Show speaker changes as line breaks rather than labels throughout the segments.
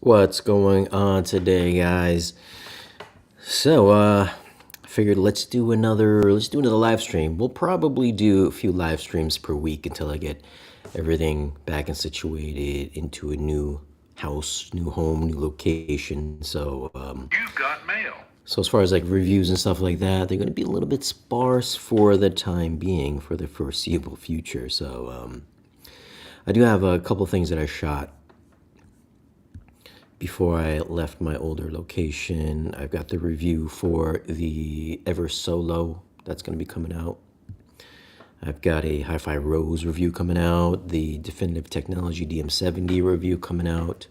What's going on today, guys? So, I figured let's do another live stream. We'll probably do a few live streams per week until I get everything back and situated into a new house, new home, new location.
You've got mail.
So as far as like reviews and stuff like that, they're going to be a little bit sparse for the time being, for the foreseeable future. I do have a couple things that I shot before I left my older location. I've got the review for the Ever Solo that's going to be coming out. I've got a Hi-Fi Rose review coming out, the Definitive Technology DM70 review coming out.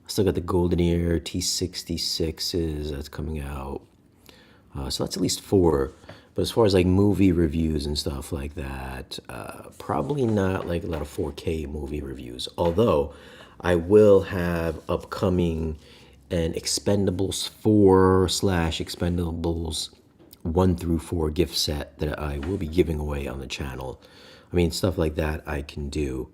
I still got the Golden Ear T66s that's coming out. So that's at least four. But as far as like movie reviews and stuff like that, probably not like a lot of 4K movie reviews. Although I will have upcoming an Expendables 4 slash Expendables 1 through 4 gift set that I will be giving away on the channel. I mean, stuff like that I can do.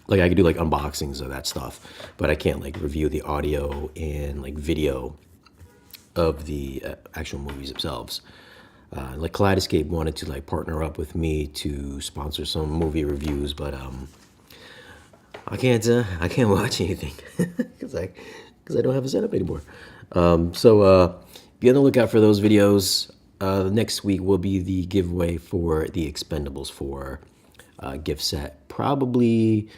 Like I could do like unboxings of that stuff, but I can't like review the audio and like video of the actual movies themselves. Like Kaleidoscape wanted to like partner up with me to sponsor some movie reviews, but I can't watch anything because I don't have a setup anymore. Be on the lookout for those videos. Next week will be the giveaway for the Expendables 4 gift set. Probably,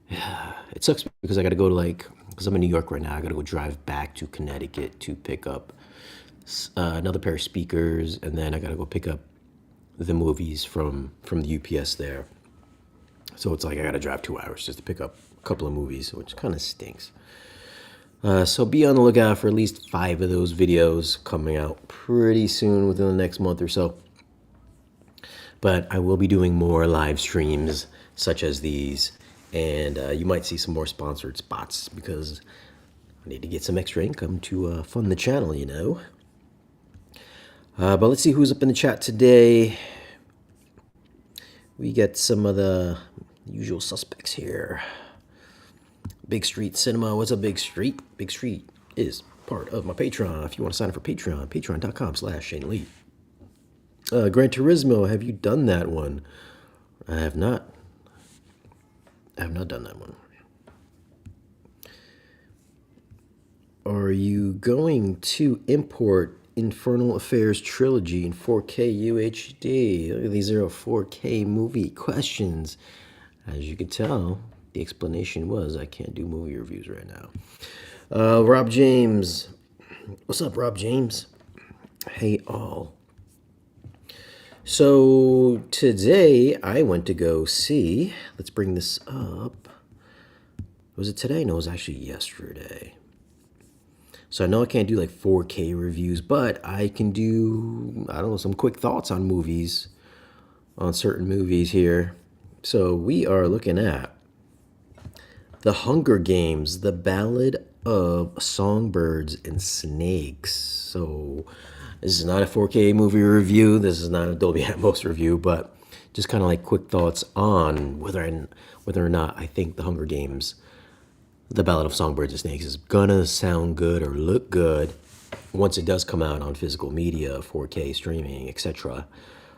it sucks because I got to go to because I'm in New York right now. I got to go drive back to Connecticut to pick up another pair of speakers, and then I got to go pick up the movies from the UPS there. So it's like I got to drive 2 hours just to pick up a couple of movies, which kind of stinks. So be on the lookout for at least 5 of those videos coming out pretty soon within the next month or so. But I will be doing more live streams such as these, and you might see some more sponsored spots because I need to get some extra income to fund the channel, you know. But let's see who's up in the chat today. We get some of the usual suspects here. Big Street Cinema. What's up, Big Street? Big Street is part of my Patreon. If you want to sign up for Patreon, patreon.com/Shane Lee. Gran Turismo, have you done that one? I have not. I have not done that one. Are you going to import Infernal Affairs Trilogy in 4K UHD? Look at these are 4K movie questions. As you can tell, the explanation was I can't do movie reviews right now. Rob James. What's up, Rob James? Hey, all. So today I went to go see, let's bring this up. Was it today? No, it was actually yesterday. So I know I can't do like 4K reviews, but I can do, I don't know, some quick thoughts on movies, on certain movies here. So we are looking at The Hunger Games, The Ballad of Songbirds and Snakes. So this is not a 4K movie review. This is not a Dolby Atmos review, but just kind of like quick thoughts on whether or not I think The Hunger Games, The Ballad of Songbirds and Snakes is gonna sound good or look good once it does come out on physical media, 4K streaming, etc.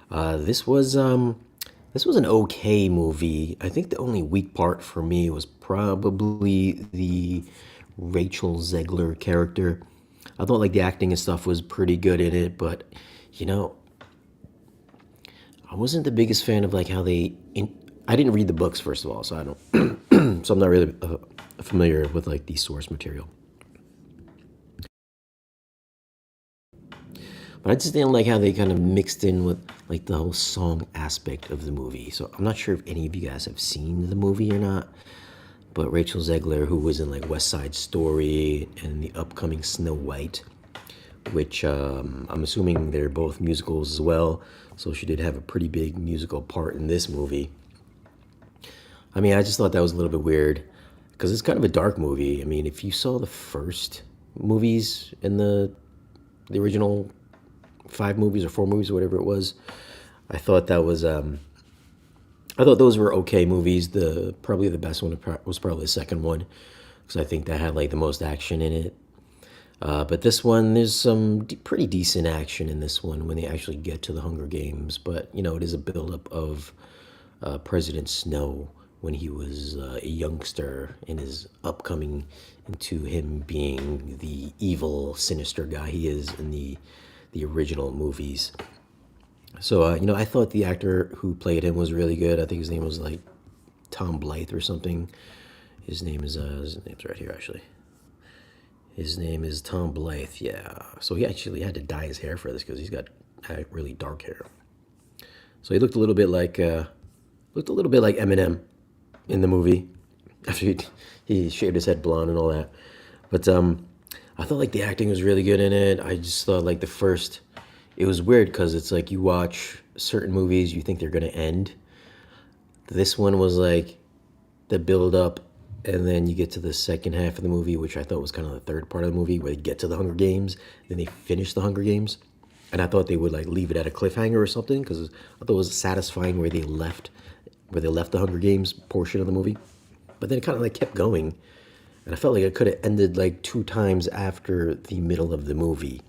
This was an okay movie. I think the only weak part for me was probably the Rachel Zegler character. I thought like the acting and stuff was pretty good in it, but you know, I wasn't the biggest fan of like how I didn't read the books first of all, so I don't, so I'm not really familiar with like the source material. But I just didn't like how they kind of mixed in with like the whole song aspect of the movie. So I'm not sure if any of you guys have seen the movie or not. But Rachel Zegler, who was in like West Side Story and the upcoming Snow White, which I'm assuming they're both musicals as well. So she did have a pretty big musical part in this movie. I mean, I just thought that was a little bit weird because it's kind of a dark movie. I mean, if you saw the first movies in the original 5 movies or 4 movies or whatever it was, I thought that was I thought those were okay movies. The probably the best one was probably the second one because I think that had like the most action in it. But this one, there's some pretty decent action in this one when they actually get to the Hunger Games. But you know, it is a buildup of President Snow when he was a youngster and his upcoming into him being the evil, sinister guy he is in the original movies. So you know, I thought the actor who played him was really good. I think his name was like Tom Blythe or something. His name's right here actually. His name is Tom Blythe. Yeah. So he actually had to dye his hair for this because he's got really dark hair. So he looked a little bit like Eminem in the movie after he shaved his head blonde and all that. But I thought like the acting was really good in it. I just thought like the first, it was weird because it's like you watch certain movies, you think they're gonna end. This one was like the build up, and then you get to the second half of the movie, which I thought was kind of the third part of the movie, where they get to the Hunger Games, then they finish the Hunger Games, and I thought they would like leave it at a cliffhanger or something because I thought it was satisfying where they left the Hunger Games portion of the movie, but then it kind of like kept going, and I felt like it could have ended like two times after the middle of the movie.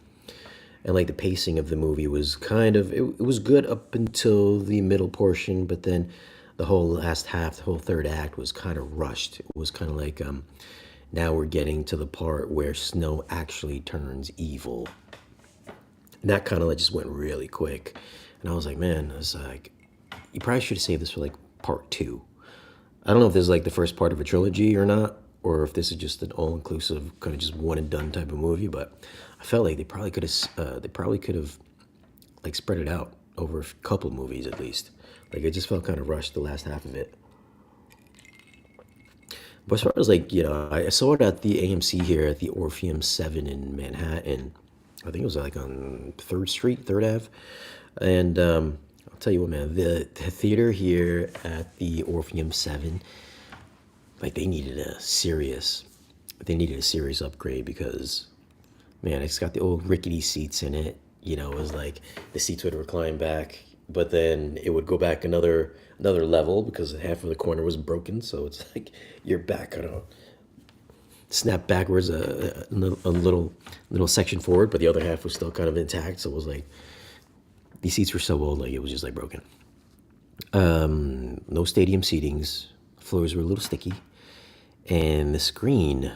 And like the pacing of the movie was kind of it was good up until the middle portion, but then the whole last half, the whole third act was kind of rushed. It was kind of like now we're getting to the part where Snow actually turns evil. And that kind of like just went really quick. And I was like, man, I was like, you probably should have saved this for like part two. I don't know if this is like the first part of a trilogy or not, or if this is just an all-inclusive kind of just one and done type of movie. But I felt like they probably could have like spread it out over a couple movies at least. Like it just felt kind of rushed the last half of it. But as far as like you know, I saw it at the AMC here at the Orpheum 7 in Manhattan. I think it was like on Third Street, Third Ave, and I'll tell you what, man, the theater here at the Orpheum 7, like they needed a serious upgrade because, man, it's got the old rickety seats in it. You know, it was like the seats would recline back, but then it would go back another level because half of the corner was broken. So it's like your back kind of snapped backwards a little section forward, but the other half was still kind of intact. So it was like these seats were so old, like it was just like broken. No stadium seatings. Floors were a little sticky, and the screen.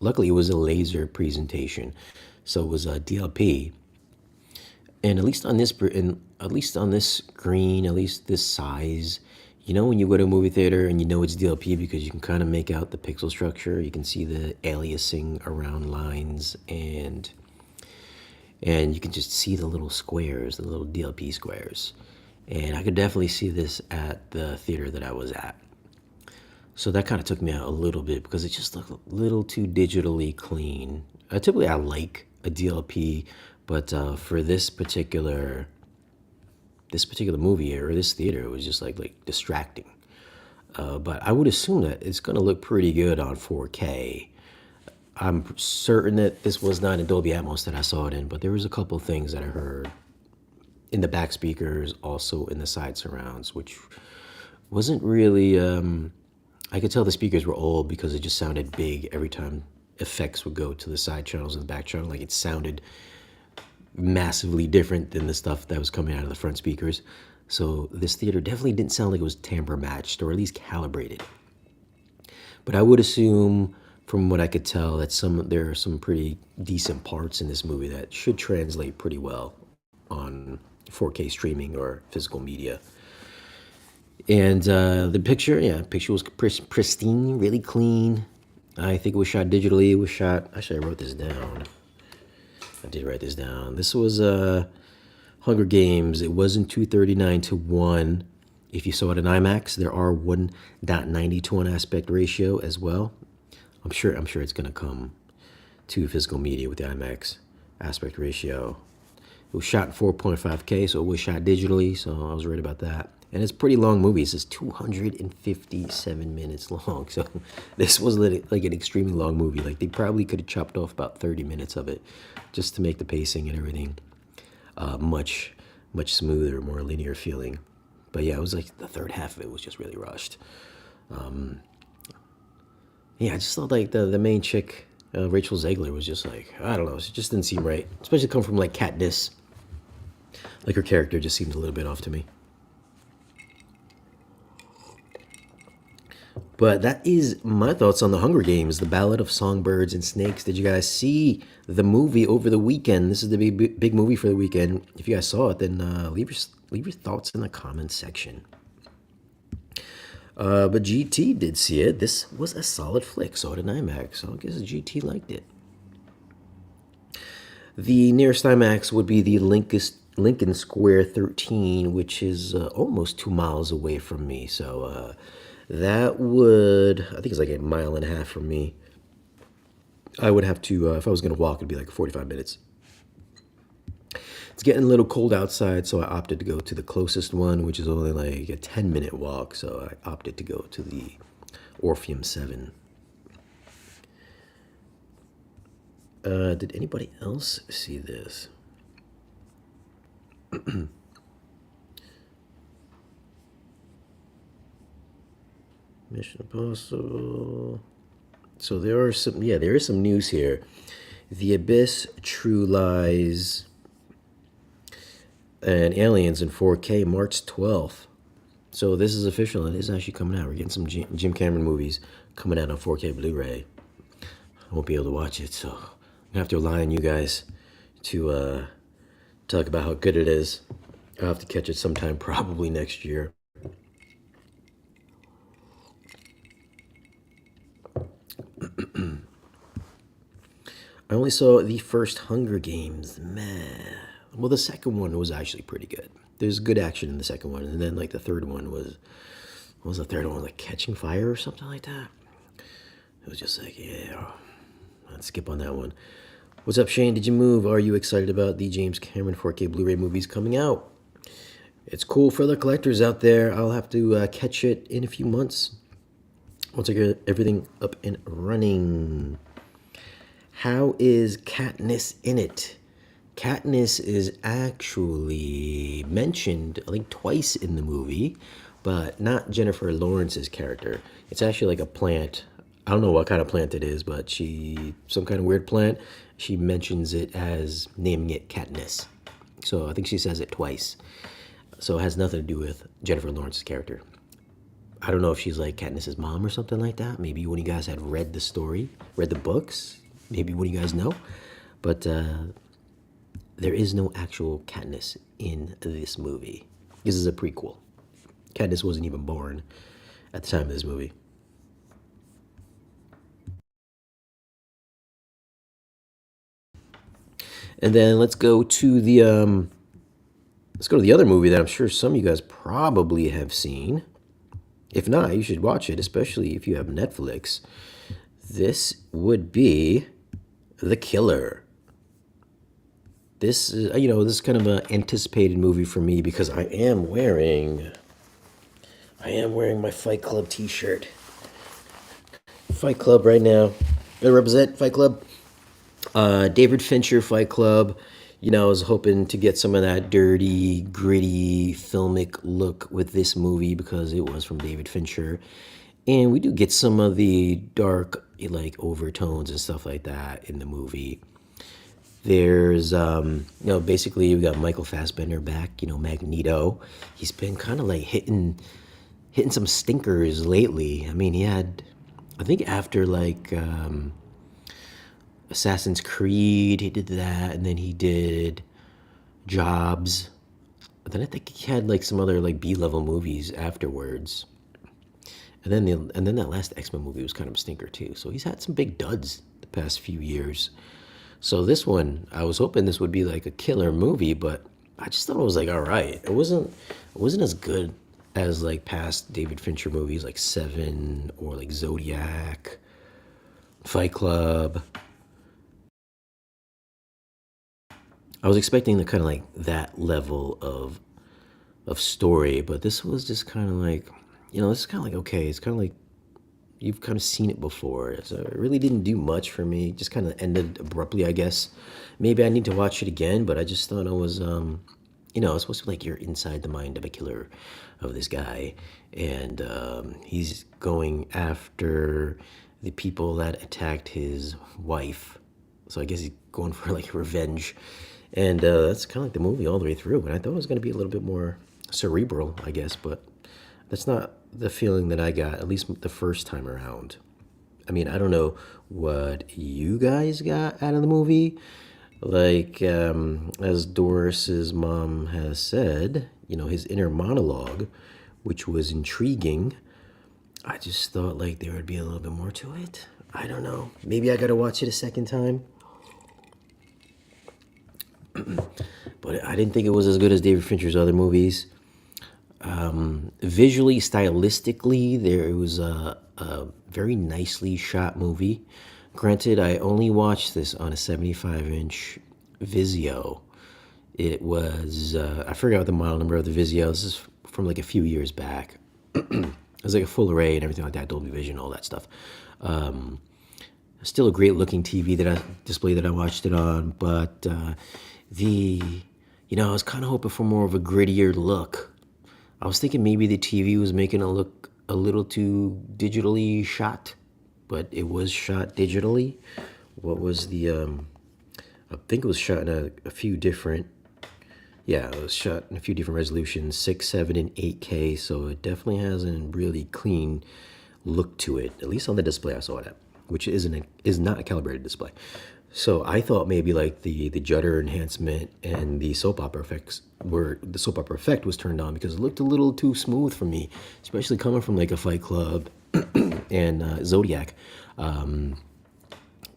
Luckily it was a laser presentation, so it was a DLP. And at least on this screen, at least this size, you know, when you go to a movie theater and you know it's DLP because you can kind of make out the pixel structure, you can see the aliasing around lines, and you can just see the little squares, the little DLP squares. And I could definitely see this at the theater that I was at. So that kind of took me out a little bit because it just looked a little too digitally clean. Typically, I like a DLP, but for this particular movie or this theater, it was just like distracting. But I would assume that it's gonna look pretty good on 4K. I'm certain that this was not in Dolby Atmos that I saw it in, but there was a couple things that I heard in the back speakers, also in the side surrounds, which wasn't really. I could tell the speakers were old because it just sounded big every time effects would go to the side channels and the back channel. Like it sounded massively different than the stuff that was coming out of the front speakers. So this theater definitely didn't sound like it was tamper matched or at least calibrated. But I would assume, from what I could tell, that there are some pretty decent parts in this movie that should translate pretty well on 4K streaming or physical media. And the picture was pristine, really clean. I think it was shot digitally. It was shot. Actually, I wrote this down. I did write this down. This was Hunger Games. It wasn't 239:1. If you saw it in IMAX, there are 1.90 to 1 aspect ratio as well. I'm sure it's gonna come to physical media with the IMAX aspect ratio. It was shot in 4.5K, so it was shot digitally. So I was right about that. And it's a pretty long movie. It's 257 minutes long. So this was like an extremely long movie. Like they probably could have chopped off about 30 minutes of it just to make the pacing and everything much smoother, more linear feeling. But yeah, it was like the third half of it was just really rushed. Yeah, I just thought like the main chick, Rachel Zegler, was just like, I don't know, it just didn't seem right. Especially come from like Katniss. Like her character just seemed a little bit off to me. But that is my thoughts on the Hunger Games, the Ballad of Songbirds and Snakes. Did you guys see the movie over the weekend? This is the big movie for the weekend. If you guys saw it, then leave your thoughts in the comments section. But GT did see it. This was a solid flick. Saw it in IMAX, so I guess GT liked it. The nearest IMAX would be the Lincoln Square 13, which is almost 2 miles away from me. So that would, I think it's like a mile and a half from me. I would have to, if I was going to walk, it'd be like 45 minutes. It's getting a little cold outside, so I opted to go to the closest one, which is only like a 10-minute walk. So I opted to go to the Orpheum 7. Did anybody else see this? Mission Impossible. So there are some, yeah, there is some news here. The Abyss, True Lies, and Aliens in 4K, March 12th. So this is official. It is actually coming out. We're getting some Jim Cameron movies coming out on 4K Blu-ray. I won't be able to watch it, so I'm gonna have to rely on you guys to talk about how good it is. I'll have to catch it sometime, probably next year. I only saw the first Hunger Games. Meh. Well, the second one was actually pretty good. There's good action in the second one, and then like the third one was, what was the third one, like Catching Fire or something like that? It was just like, yeah, I'd skip on that one. What's up, Shane? Did you move? Are you excited about the James Cameron 4K Blu-ray movies coming out? It's cool for the collectors out there. I'll have to catch it in a few months once I get everything up and running. How is Katniss in it? Katniss is actually mentioned, I think, twice in the movie, but not Jennifer Lawrence's character. It's actually like a plant. I don't know what kind of plant it is, but some kind of weird plant. She mentions it as naming it Katniss. So I think she says it twice. So it has nothing to do with Jennifer Lawrence's character. I don't know if she's like Katniss's mom or something like that. Maybe one of you guys had read the story, read the books. Maybe one of you guys know. But there is no actual Katniss in this movie. This is a prequel. Katniss wasn't even born at the time of this movie. And then let's go to the other movie that I'm sure some of you guys probably have seen. If not, you should watch it, especially if you have Netflix. This would be The Killer. This is, this is kind of an anticipated movie for me because I am wearing my Fight Club t-shirt. Fight Club right now. I represent Fight Club. David Fincher Fight Club. I was hoping to get some of that dirty, gritty, filmic look with this movie because it was from David Fincher. And we do get some of the dark, like, overtones and stuff like that in the movie. There's, basically we got Michael Fassbender back, Magneto. He's been kind of like hitting some stinkers lately. I mean, he had, I think after like Assassin's Creed, he did that, and then he did Jobs. But then I think he had like some other like B-level movies afterwards. And then that last X-Men movie was kind of a stinker too. So he's had some big duds the past few years. So this one, I was hoping this would be like a killer movie, but I just thought it was like all right. It wasn't as good as like past David Fincher movies like Seven or like Zodiac, Fight Club. I was expecting the kind of like that level of story, but this was just kind of like, this is kind of like okay. It's kind of like you've kind of seen it before, so it really didn't do much for me. It just kind of ended abruptly, I guess. Maybe I need to watch it again, but I just thought it was it's supposed to be like you're inside the mind of a killer, of this guy, and he's going after the people that attacked his wife. So I guess he's going for like revenge, and that's kind of like the movie all the way through. And I thought it was going to be a little bit more cerebral, I guess, but that's not the feeling that I got, at least the first time around. I mean, I don't know what you guys got out of the movie. Like, as Doris's mom has said, his inner monologue, which was intriguing. I just thought like there would be a little bit more to it. I don't know. Maybe I gotta watch it a second time. But I didn't think it was as good as David Fincher's other movies. Visually, stylistically, there was a very nicely shot movie. Granted, I only watched this on a 75-inch Vizio. It was, I forgot the model number of the Vizio. This is from like a few years back. It was like a full array and everything like that, Dolby Vision, all that stuff. Still a great looking TV display that I watched it on, but I was kind of hoping for more of a grittier look. I was thinking maybe the TV was making it look a little too digitally shot, but it was shot digitally. What was I think it was shot in a few different, yeah, it was shot in a few different resolutions, 6, 7, and 8K, so it definitely has a really clean look to it, at least on the display I saw it at, which is not a calibrated display. So I thought maybe like the judder enhancement and the soap opera effect was turned on because it looked a little too smooth for me, especially coming from like a Fight Club and Zodiac,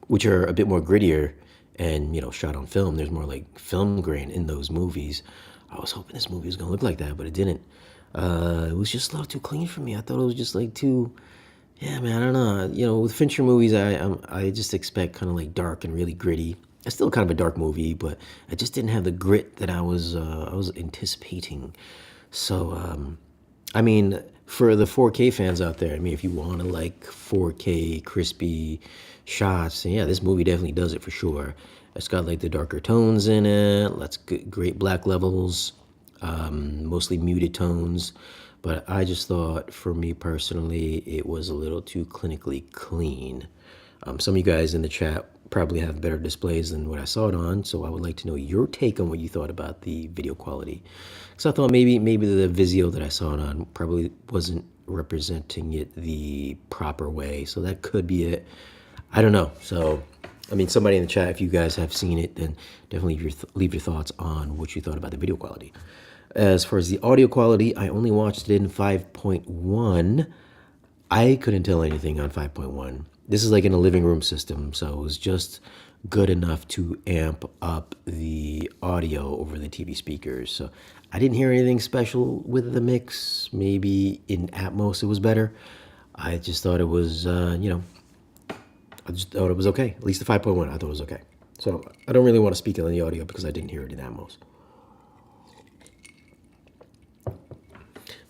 which are a bit more grittier and shot on film. There's more like film grain in those movies. I was hoping this movie was gonna look like that, but it didn't. It was just a little too clean for me. I thought it was just like too. Yeah, man, I don't know. With Fincher movies, I just expect kind of like dark and really gritty. It's still kind of a dark movie, but I just didn't have the grit that I was anticipating. So, I mean, for the 4K fans out there, I mean, if you want to like 4K crispy shots, yeah, this movie definitely does it for sure. It's got like the darker tones in it. Let's great black levels, mostly muted tones. But I just thought, for me personally, it was a little too clinically clean. Some of you guys in the chat probably have better displays than what I saw it on, so I would like to know your take on what you thought about the video quality. So I thought maybe the Vizio that I saw it on probably wasn't representing it the proper way, so that could be it. I don't know. So, I mean, somebody in the chat, if you guys have seen it, then definitely leave your thoughts on what you thought about the video quality. As far as the audio quality, I only watched it in 5.1. I couldn't tell anything on 5.1. This is like in a living room system, so it was just good enough to amp up the audio over the TV speakers. So I didn't hear anything special with the mix. Maybe in Atmos it was better. I just thought it was, I just thought it was okay. At least the 5.1, I thought it was okay. So I don't really want to speak on the audio because I didn't hear it in Atmos.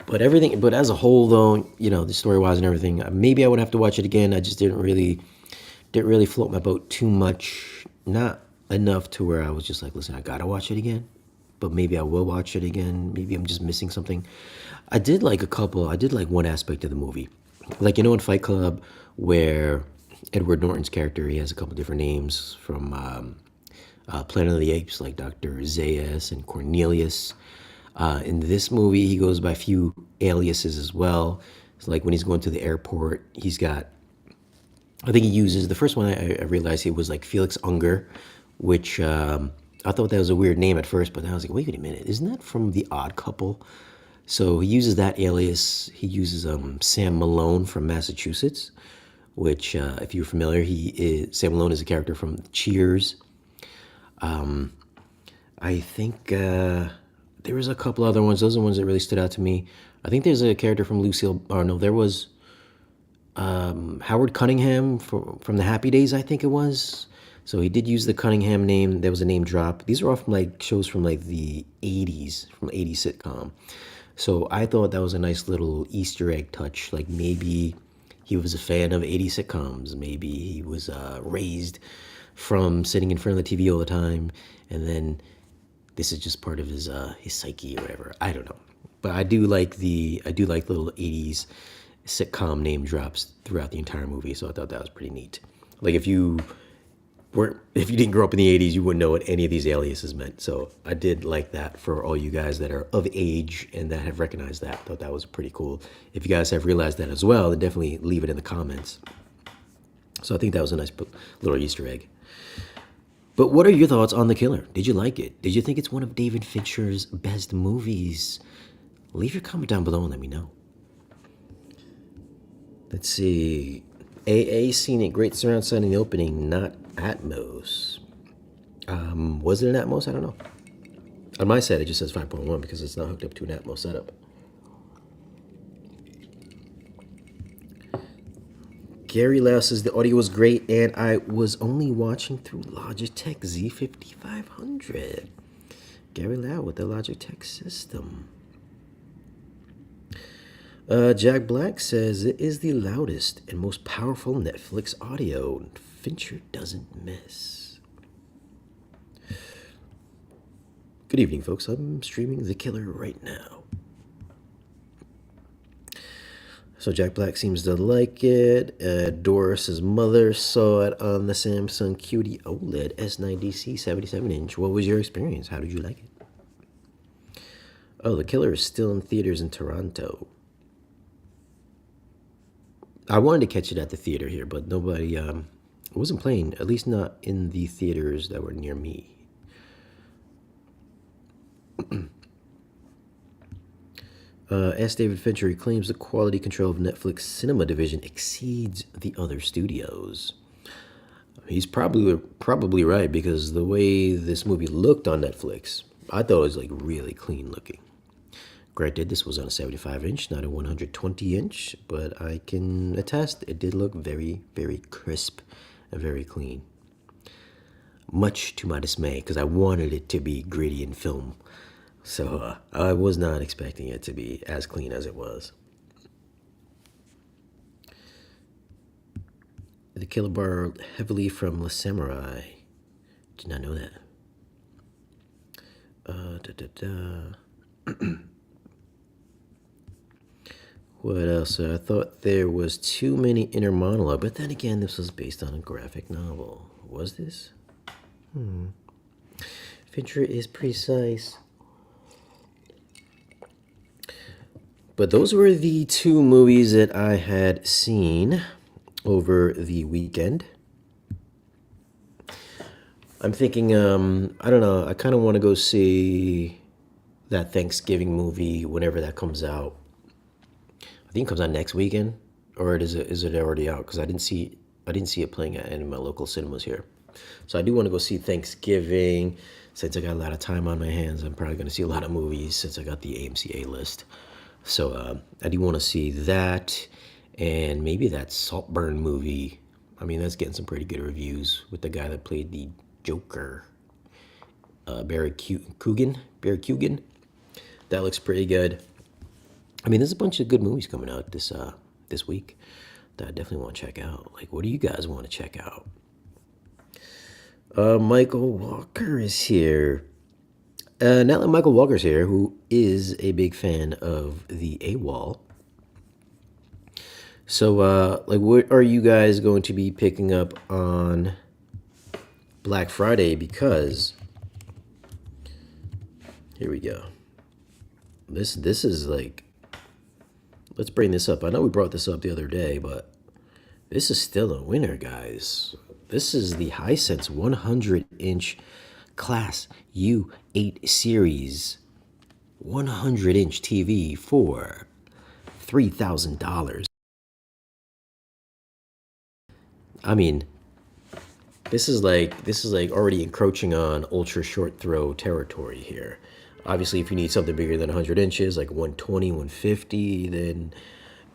But as a whole, though, the story-wise and everything, maybe I would have to watch it again. I just didn't really float my boat too much. Not enough to where I was just like, listen, I gotta watch it again. But maybe I will watch it again. Maybe I'm just missing something. I did like one aspect of the movie. Like, in Fight Club, where Edward Norton's character, he has a couple different names from Planet of the Apes, like Dr. Zaius and Cornelius. In this movie, he goes by a few aliases as well. It's like when he's going to the airport, he's got, I think he uses, the first one I realized it was like Felix Unger, which I thought that was a weird name at first, but then I was like, wait a minute, isn't that from The Odd Couple? So he uses that alias. He uses Sam Malone from Massachusetts, which, if you're familiar, Sam Malone is a character from Cheers. I think there was a couple other ones. Those are the ones that really stood out to me. I think there's a character from Lucille, or no, there was Howard Cunningham from the Happy Days, I think it was. So he did use the Cunningham name. There was a name drop. These are all from like shows from like the 80s, from 80s sitcom. So I thought that was a nice little Easter egg touch. Like maybe he was a fan of 80s sitcoms. Maybe he was raised from sitting in front of the TV all the time. And then this is just part of his psyche or whatever. I don't know, but I do like little '80s sitcom name drops throughout the entire movie. So I thought that was pretty neat. Like if you didn't grow up in the '80s, you wouldn't know what any of these aliases meant. So I did like that for all you guys that are of age and that have recognized that. I thought that was pretty cool. If you guys have realized that as well, then definitely leave it in the comments. So I think that was a nice little Easter egg. But what are your thoughts on The Killer? Did you like it? Did you think it's one of David Fincher's best movies? Leave your comment down below and let me know. Let's see. AA seen it great surround sound in the opening, not Atmos. Was it an Atmos? I don't know. On my side, it just says 5.1 because it's not hooked up to an Atmos setup. Gary Lau says the audio was great and I was only watching through Logitech Z5500. Gary Lau with the Logitech system. Jack Black says it is the loudest and most powerful Netflix audio. Fincher doesn't miss. Good evening, folks. I'm streaming The Killer right now. So Jack Black seems to like it. Doris's mother saw it on the Samsung QD OLED S90C 77-inch. What was your experience? How did you like it? Oh, The Killer is still in theaters in Toronto. I wanted to catch it at the theater here, but nobody, it wasn't playing, at least not in the theaters that were near me. S. David Fincher, he claims the quality control of Netflix cinema division exceeds the other studios. He's probably right, because the way this movie looked on Netflix, I thought it was like really clean looking. Granted, this was on a 75-inch, not a 120-inch, but I can attest it did look very, very crisp and very clean. Much to my dismay, because I wanted it to be gritty in film. So I was not expecting it to be as clean as it was. The Killer borrowed heavily from La Samurai. Did not know that. What else? I thought there was too many inner monologue, but then again, this was based on a graphic novel. Was this? Fincher is precise. But those were the two movies that I had seen over the weekend. I'm thinking, I don't know, I kind of want to go see that Thanksgiving movie whenever that comes out. I think it comes out next weekend, or is it already out? Because I didn't see it playing at any of my local cinemas here. So I do want to go see Thanksgiving. Since I got a lot of time on my hands, I'm probably going to see a lot of movies since I got the AMC list. So I do want to see that, and maybe that Saltburn movie. I mean, that's getting some pretty good reviews with the guy that played the Joker, Barry Coogan. That looks pretty good. I mean, there's a bunch of good movies coming out this week that I definitely want to check out. Like, what do you guys want to check out? Michael Walker is here. Now that Michael Walker's here, who is a big fan of the AWOL. So, like, what are you guys going to be picking up on Black Friday? Because here we go. This is like, let's bring this up. I know we brought this up the other day, but this is still a winner, guys. This is the Hisense 100-inch Class U8 series 100-inch TV for $3,000. I mean, this is like already encroaching on ultra short throw territory here. Obviously, if you need something bigger than 100 inches, like 120, 150, then,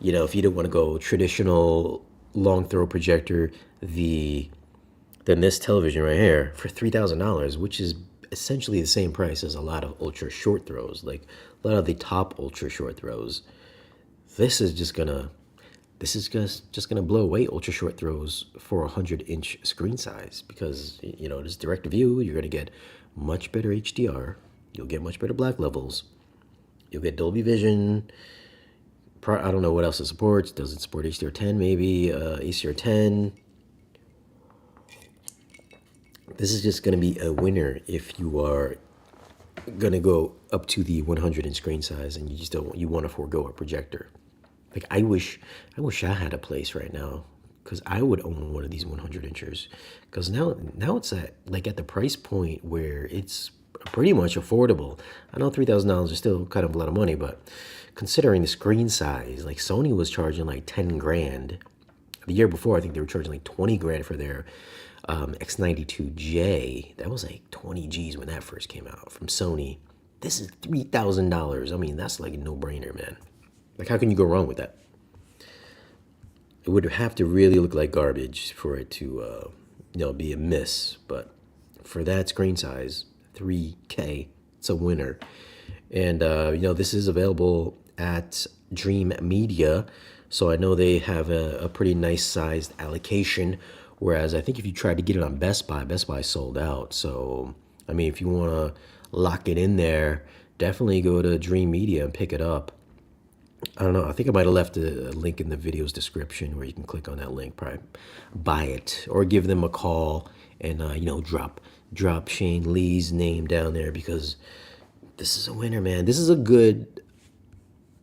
you know, if you don't want to go traditional long throw projector, then this television right here for $3,000, which is essentially the same price as a lot of ultra short throws, like a lot of the top ultra short throws. This is just gonna blow away ultra short throws for a 100-inch screen size, because, you know, this direct to view, you're gonna get much better HDR, You'll get much better black levels. You'll get Dolby Vision. I don't know what else it supports. Does it support HDR10 maybe? HDR10. This is just going to be a winner if you are going to go up to the 100-inch screen size and you just don't, you want to forego a projector. Like I wish I had a place right now because I would own one of these 100 inchers. Because now it's at the price point where it's pretty much affordable. I know $3,000 is still kind of a lot of money, but considering the screen size, like Sony was charging like 10 grand. The year before, I think they were charging like 20 grand for their X92J. That was like 20 G's when that first came out from Sony. This is $3,000. I mean, that's like a no-brainer, man. Like, how can you go wrong with that? It would have to really look like garbage for it to, be a miss. But for that screen size, 3K, it's a winner. And, this is available at Dream Media. So I know they have a pretty nice sized allocation. Whereas I think if you tried to get it on Best Buy sold out. So, I mean, if you want to lock it in there, definitely go to Dream Media and pick it up. I don't know. I think I might have left a link in the video's description where you can click on that link, probably buy it or give them a call and, drop Shane Lee's name down there because this is a winner, man. This is a good,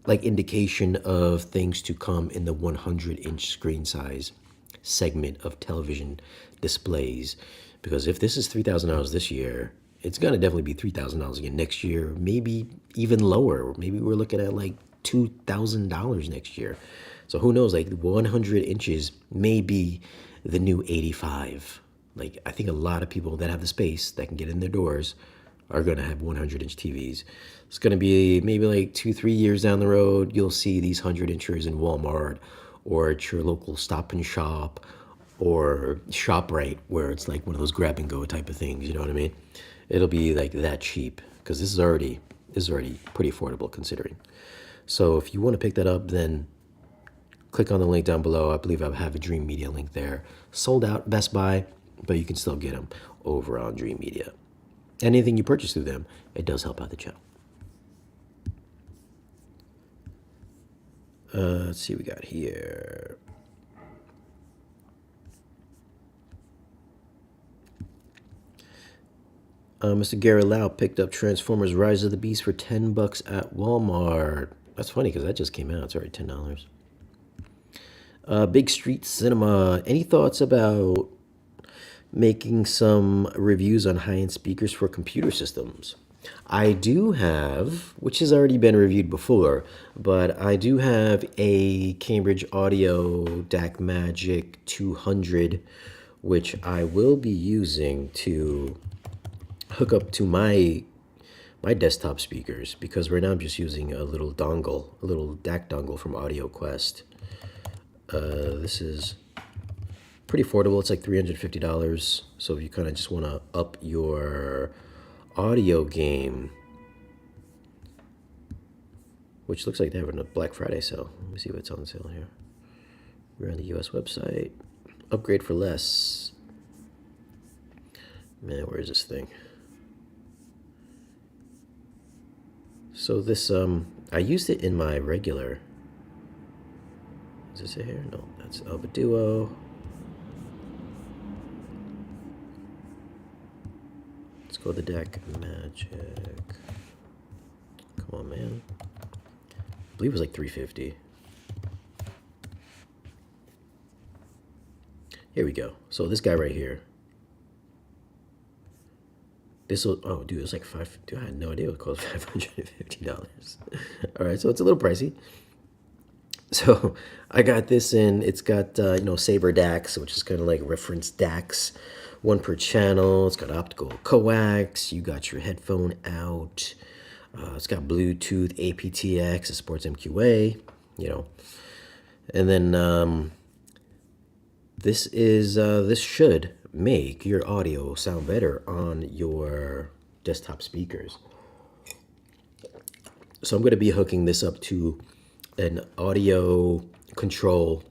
indication of things to come in the 100-inch screen size segment of television displays. Because if this is $3,000 this year, it's going to definitely be $3,000 again next year, maybe even lower. Maybe we're looking at like $2,000 next year. So who knows, 100 inches may be the new 85. I think a lot of people that have the space that can get in their doors are going to have 100-inch TVs. It's going to be maybe 2-3 years down the road, you'll see these 100-inchers in Walmart or at your local Stop and Shop or ShopRite, where it's like one of those grab and go type of things, you know what I mean? It'll be that cheap because this is already pretty affordable considering. So if you want to pick that up, then click on the link down below. I believe I have a Dream Media link there. Sold out Best Buy, but you can still get them over on Dream Media. Anything you purchase through them, it does help out the channel. Let's see what we got here. Mr. Gary Lau picked up Transformers Rise of the Beast for $10 at Walmart. That's funny because that just came out. It's already $10. Big Street Cinema. Any thoughts about making some reviews on high-end speakers for computer systems? I do have, which has already been reviewed before, but I do have a Cambridge Audio DAC Magic 200, which I will be using to hook up to my desktop speakers, because right now I'm just using a little dongle, a little DAC dongle from Audio Quest. This is pretty affordable. It's like $350. So if you kind of just want to up your audio game, which looks like they have a Black Friday sale. Let me see what's on sale here. We're on the US website. Upgrade for less. Man, where is this thing? So this, I used it in my regular. Is this it here? No, that's Alba Duo. Let's go the DAC Magic. Come on, man. I believe it was like $350. Here we go. So this guy right here. This will, oh, dude, it's like dude, I had no idea it cost $550. All right, so it's a little pricey. So I got this in, it's got, Saber DACs, which is kind of like reference DACs, one per channel. It's got optical coax. You got your headphone out. It's got Bluetooth, aptX, it supports MQA, And then this should make your audio sound better on your desktop speakers. So I'm going to be hooking this up to an audio control.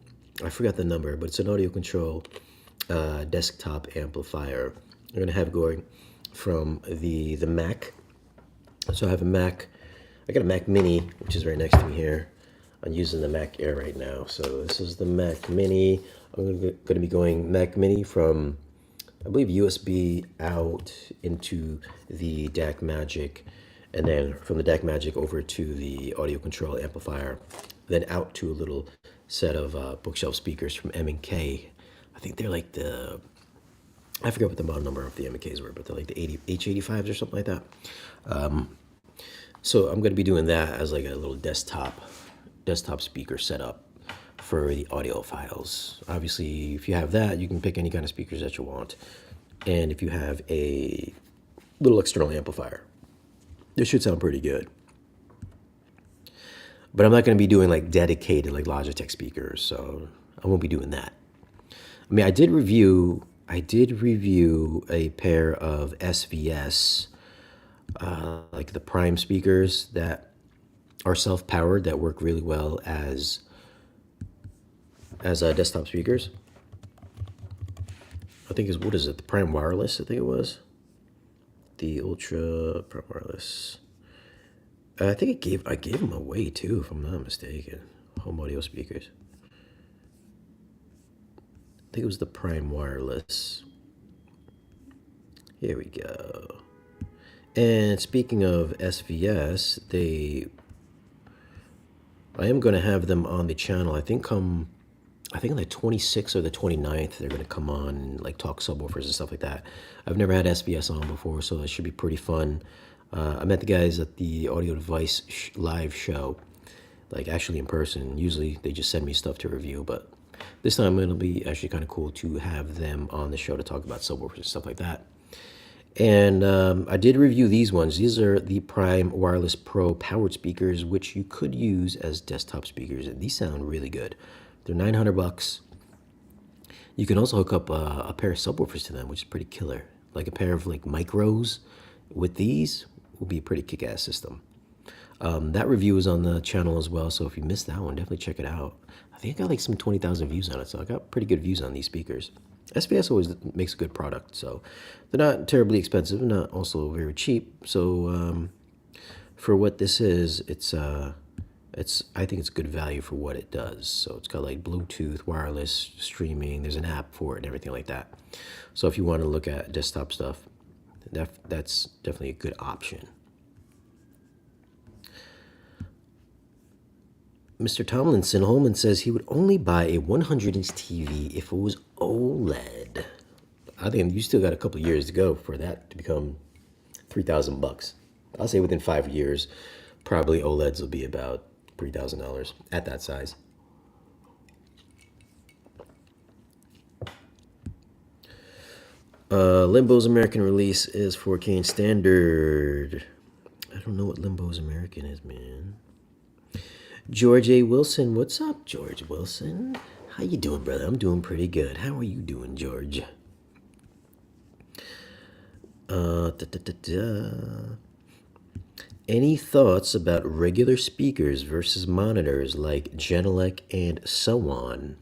I forgot the number, but it's an audio control desktop amplifier. I'm going to have going from the Mac So I have a Mac. I got a Mac Mini, which is right next to me here. I'm using the Mac Air right now. So this is the Mac Mini. I'm going to be going Mac Mini from, I believe, USB out into the DAC Magic, and then from the DAC Magic over to the audio control amplifier, then out to a little set of bookshelf speakers from M&K. I think they're like I forget what the model number of the M&Ks were, but they're like the H85s or something like that. So I'm going to be doing that as like a little desktop speaker setup for the audio files. Obviously, if you have that, you can pick any kind of speakers that you want. And if you have a little external amplifier, this should sound pretty good. But I'm not going to be doing like dedicated like Logitech speakers, so I won't be doing that. I mean, I did review a pair of SVS, like the Prime speakers that are self-powered that work really well as desktop speakers. I think what is it? The Prime Wireless, I think it was. The Ultra Prime Wireless. I think I gave them away too, if I'm not mistaken. Home audio speakers. I think it was the Prime Wireless. Here we go. And speaking of SVS, I am going to have them on the channel. I think on the 26th or the 29th, they're going to come on and like talk subwoofers and stuff like that. I've never had SVS on before, so that should be pretty fun. I met the guys at the Audio Device live show, like actually in person. Usually they just send me stuff to review, but this time it'll be actually kind of cool to have them on the show to talk about subwoofers and stuff like that. And I did review these ones. These are the Prime Wireless Pro powered speakers, which you could use as desktop speakers, and these sound really good. They're $900. You can also hook up a pair of subwoofers to them, which is pretty killer. Like a pair of like micros with these will be a pretty kick-ass system. That review is on the channel as well, so if you missed that one, definitely check it out. I think I got like some 20,000 views on it, so I got pretty good views on these speakers. SVS always makes a good product, so they're not terribly expensive, not also very cheap. So for what this is, I think it's good value for what it does. So it's got like Bluetooth, wireless, streaming. There's an app for it and everything like that. So if you want to look at desktop stuff, that's definitely a good option. Mr. Tomlinson Holman says he would only buy a 100-inch TV if it was OLED. I think you still got a couple of years to go for that to become $3,000. I'll say within 5 years, probably OLEDs will be about $3,000 at that size. Limbo's American release is 4K and standard. I don't know what Limbo's American is, man. George A. Wilson, what's up, George Wilson? How you doing, brother? I'm doing pretty good. How are you doing, George? Any thoughts about regular speakers versus monitors like Genelec and so on?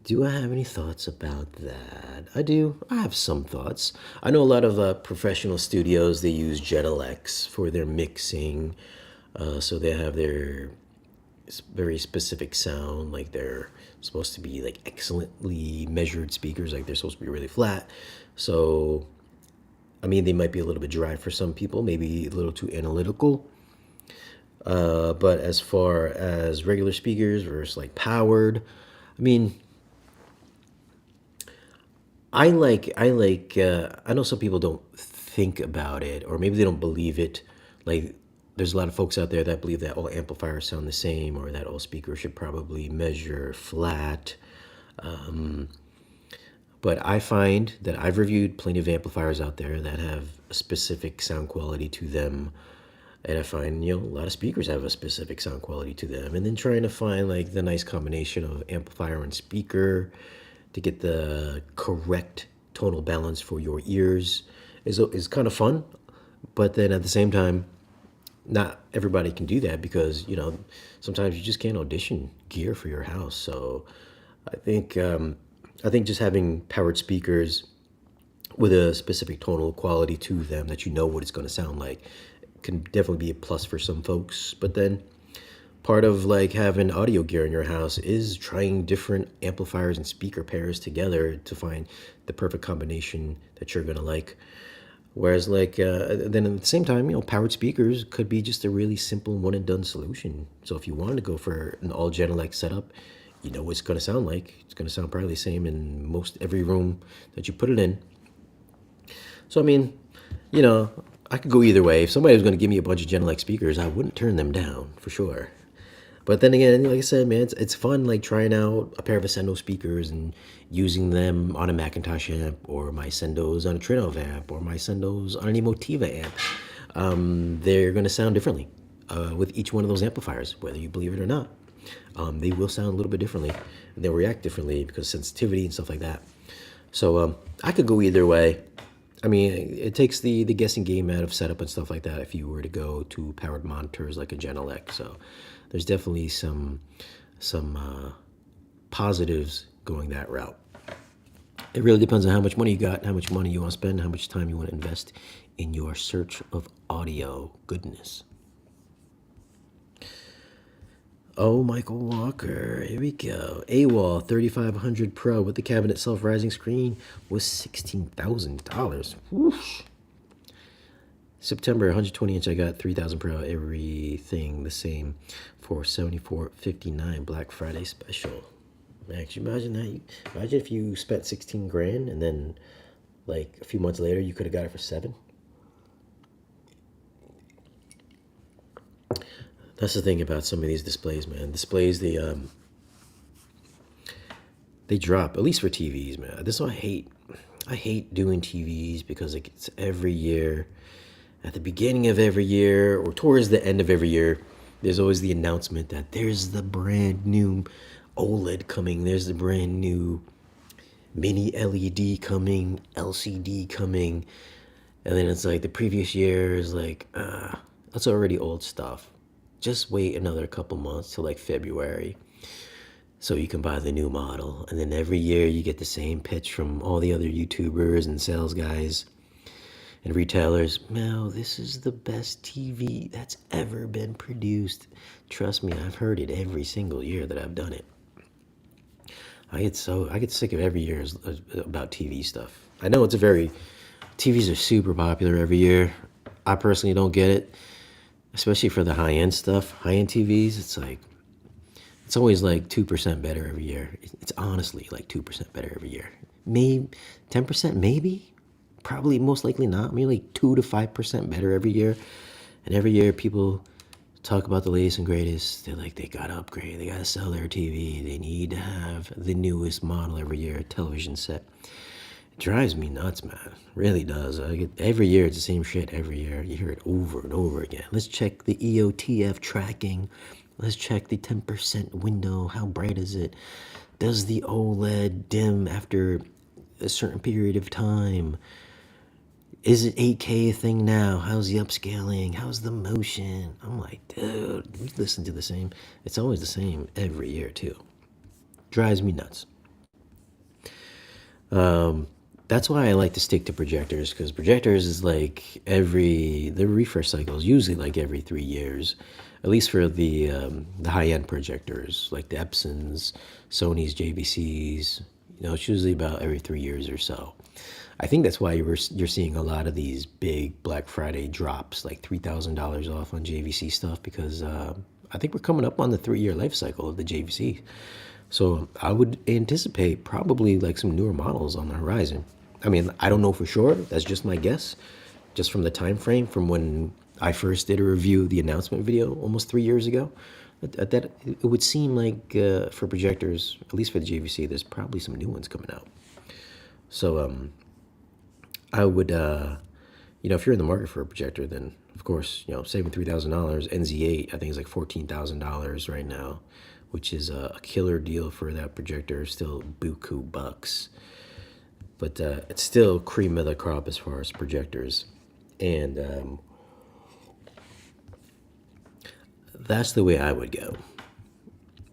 Do I have any thoughts about that? I do. I have some thoughts. I know a lot of professional studios, they use Genelecs for their mixing. So they have their very specific sound, like they're supposed to be like excellently measured speakers, like they're supposed to be really flat. So I mean, they might be a little bit dry for some people, maybe a little too analytical. But as far as regular speakers versus like powered, I mean, I know some people don't think about it, or maybe they don't believe it. Like, there's a lot of folks out there that believe that all amplifiers sound the same, or that all speakers should probably measure flat. But I find that I've reviewed plenty of amplifiers out there that have a specific sound quality to them. And I find, a lot of speakers have a specific sound quality to them. And then trying to find like the nice combination of amplifier and speaker to get the correct tonal balance for your ears is kind of fun. But then at the same time, not everybody can do that because, sometimes you just can't audition gear for your house. So I think just having powered speakers with a specific tonal quality to them that you know what it's going to sound like can definitely be a plus for some folks. But then part of like having audio gear in your house is trying different amplifiers and speaker pairs together to find the perfect combination that you're gonna like. Whereas like then at the same time, powered speakers could be just a really simple one and done solution. So if you wanted to go for an all Genelec setup, you know what it's gonna sound like. It's gonna sound probably the same in most every room that you put it in. So I mean, I could go either way. If somebody was gonna give me a bunch of Genelec speakers, I wouldn't turn them down for sure. But then again, like I said, man, it's fun like trying out a pair of Ascendo speakers and using them on a Macintosh amp or my Sendos on a Trinov amp or my Sendos on an Emotiva amp. They're going to sound differently with each one of those amplifiers, whether you believe it or not. They will sound a little bit differently. And they'll react differently because sensitivity and stuff like that. So I could go either way. I mean, it takes the guessing game out of setup and stuff like that if you were to go to powered monitors like a Genelec. So there's definitely some positives going that route. It really depends on how much money you got, how much money you want to spend, how much time you want to invest in your search of audio goodness. Oh, Michael Walker, here we go. AWOL 3500 Pro with the cabinet self-rising screen was $16,000. Whoosh. September 120 inch, I got 3000 Pro, everything the same for $74.59 Black Friday special. Man, can you imagine that? Imagine if you spent 16 grand and then like a few months later you could have got it for $7. That's the thing about some of these displays, man. Displays, they drop, at least for TVs, man. This is what I hate. I hate doing TVs because it's every year. At the beginning of every year or towards the end of every year, there's always the announcement that there's the brand new OLED coming. There's the brand new mini LED coming, LCD coming. And then it's like the previous year is like, that's already old stuff. Just wait another couple months till like February so you can buy the new model. And then every year you get the same pitch from all the other YouTubers and sales guys and retailers. Now, this is the best TV that's ever been produced. Trust me, I've heard it every single year that I've done it. I get sick of every year about TV stuff. I know TVs are super popular every year. I personally don't get it. Especially for the high-end stuff, high-end TVs, it's always like 2% better every year. It's honestly like 2% better every year. Maybe 10%, maybe, probably most likely not. Maybe like 2 to 5% better every year. And every year people talk about the latest and greatest. They're like, they gotta upgrade, they gotta sell their TV. They need to have the newest model every year, television set. It drives me nuts, man. It really does. Every year, it's the same shit every year. You hear it over and over again. Let's check the EOTF tracking. Let's check the 10% window. How bright is it? Does the OLED dim after a certain period of time? Is it 8K a thing now? How's the upscaling? How's the motion? I'm like, dude, we listen to the same. It's always the same every year, too. Drives me nuts. That's why I like to stick to projectors, because projectors is like the refresh cycle is usually like every 3 years, at least for the high-end projectors like the Epsons, Sony's, JVCs. It's usually about every 3 years or so. I think that's why you're seeing a lot of these big Black Friday drops, like $3,000 off on JVC stuff, because I think we're coming up on the 3-year life cycle of the JVC. So I would anticipate probably like some newer models on the horizon. I mean, I don't know for sure. That's just my guess, just from the time frame from when I first did a review of the announcement video almost 3 years ago. That it would seem like for projectors, at least for the JVC, there's probably some new ones coming out. So I would, if you're in the market for a projector, then of course, saving $3,000. NZ8, I think is like $14,000 right now, which is a killer deal for that projector. Still buku bucks, but it's still cream of the crop as far as projectors, and that's the way I would go,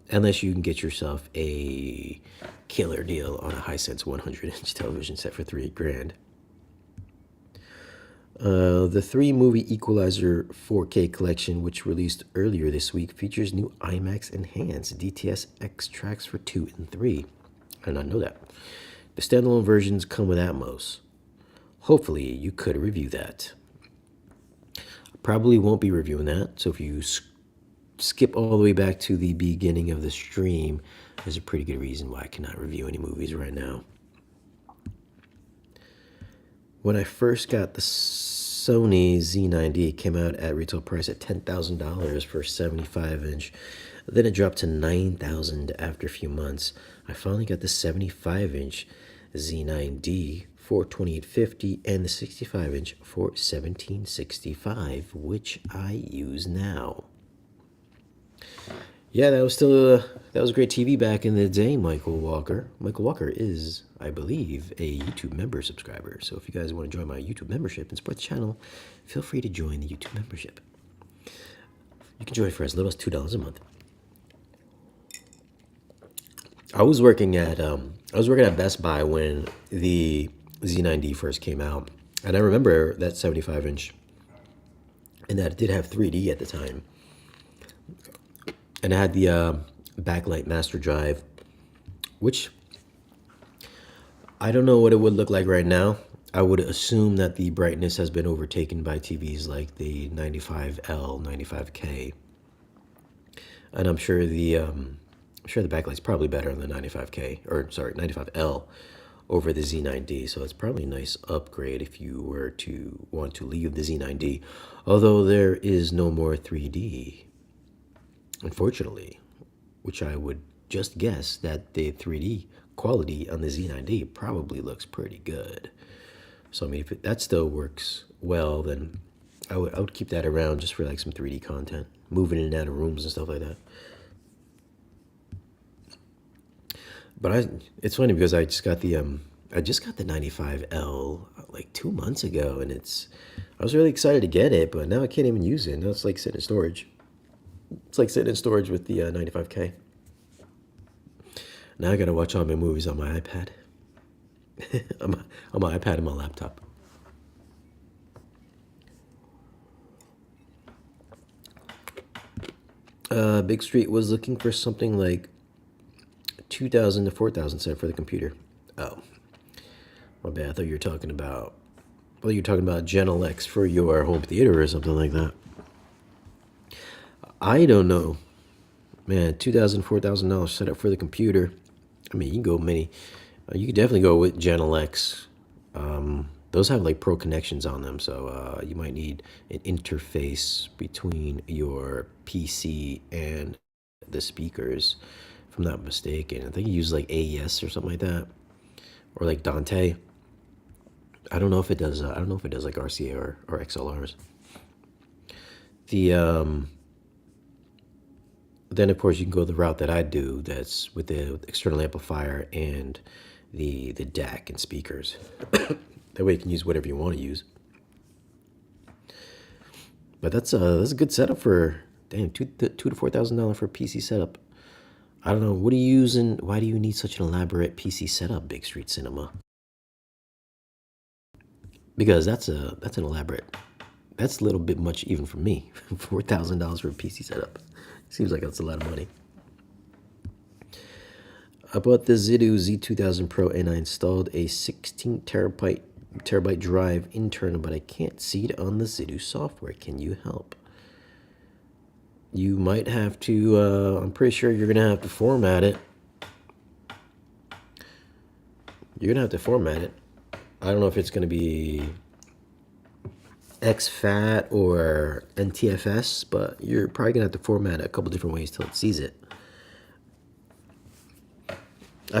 unless you can get yourself a killer deal on a Hisense 100-inch television set for $3 grand. The three movie Equalizer 4K collection, which released earlier this week, features new IMAX enhanced DTS X tracks for 2 and 3. I did not know that. The standalone versions come with Atmos. Hopefully, you could review that. I probably won't be reviewing that, so if you skip all the way back to the beginning of the stream, there's a pretty good reason why I cannot review any movies right now. When I first got the Sony Z90, it came out at retail price at $10,000 for 75-inch. Then it dropped to $9,000 after a few months. I finally got the 75-inch Z9D for $2,850 and the 65-inch for $1,765, which I use now. Yeah, that was a great TV back in the day, Michael Walker. Michael Walker is, I believe, a YouTube member subscriber. So if you guys want to join my YouTube membership and support the channel, feel free to join the YouTube membership. You can join for as little as $2 a month. I was working at Best Buy when the Z90 first came out, and I remember that 75-inch, and that it did have 3D at the time. And I had the backlight master drive, which I don't know what it would look like right now. I would assume that the brightness has been overtaken by TVs like the 95L, 95K, and I'm sure the backlight's probably better on the 95K, or sorry, 95L over the Z9D. So it's probably a nice upgrade if you were to want to leave the Z9D, although there is no more 3D. Unfortunately, which I would just guess that the 3D quality on the Z90 probably looks pretty good. So I mean, if that still works well, then I would keep that around just for like some 3D content, moving in and out of rooms and stuff like that. But it's funny because I just got the 95L like 2 months ago, and I was really excited to get it, but now I can't even use it. Now it's like sitting in storage. It's like sitting in storage with the 95K. Now I gotta watch all my movies on my iPad. on my iPad and my laptop. Big Street was looking for something like 2,000 to 4,000 set for the computer. Oh, my bad. I thought you were talking about. Well, you're talking about Gen X for your home theater or something like that. I don't know, man. $2,000, $4,000 setup for the computer. I mean, you can go many. You could definitely go with Gen X. Those have like pro connections on them, so you might need an interface between your PC and the speakers, if I'm not mistaken. I think you use like AES or something like that, or like Dante. I don't know if it does. I don't know if it does like RCA or XLRs. The Then of course you can go the route that I do. That's with the external amplifier and the DAC and speakers. That way you can use whatever you want to use. But that's a good setup for $2,000 to $4,000 for a PC setup. I don't know. What are you using? Why do you need such an elaborate PC setup, Big Street Cinema? Because that's an elaborate. That's a little bit much even for me. $4,000 for a PC setup. Seems like that's a lot of money. I bought the Zidu Z2000 Pro and I installed a 16 terabyte drive internal, but I can't see it on the Zidu software. Can you help? You might have to, I'm pretty sure you're going to have to format it. You're going to have to format it. I don't know if it's going to be exFAT or NTFS, but you're probably going to have to format it a couple different ways till it sees it.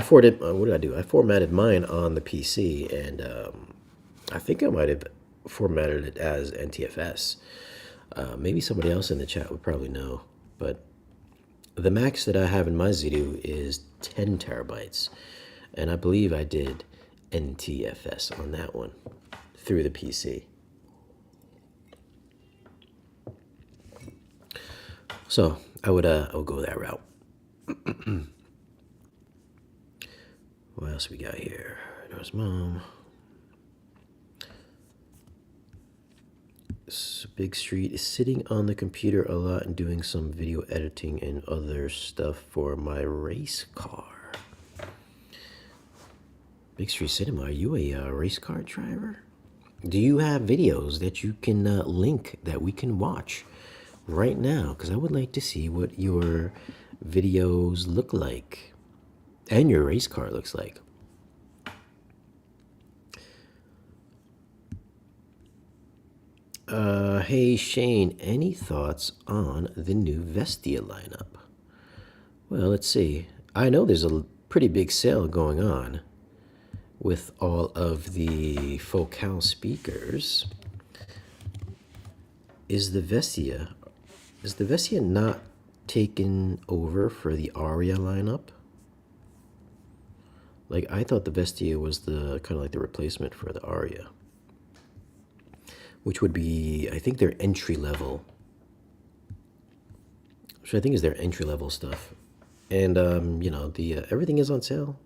what did I do? I formatted mine on the PC, and I think I might have formatted it as NTFS. Maybe somebody else in the chat would probably know, but the max that I have in my Zidu is 10 terabytes, and I believe I did NTFS on that one through the PC. So I would go that route. What else we got here? There's Mom. Big Street is sitting on the computer a lot and doing some video editing and other stuff for my race car. Big Street Cinema, are you a race car driver? Do you have videos that you can link that we can watch right now? Because I would like to see what your videos look like and your race car looks like. Hey Shane, any thoughts on the new Vestia lineup? Well, let's see. I know there's a pretty big sale going on with all of the Focal speakers. Is the Vestia not taken over for the Aria lineup? Like, I thought the Vestia was the kind of like the replacement for the Aria, which would be, I think, their entry level. Which I think is their entry level stuff. And the everything is on sale.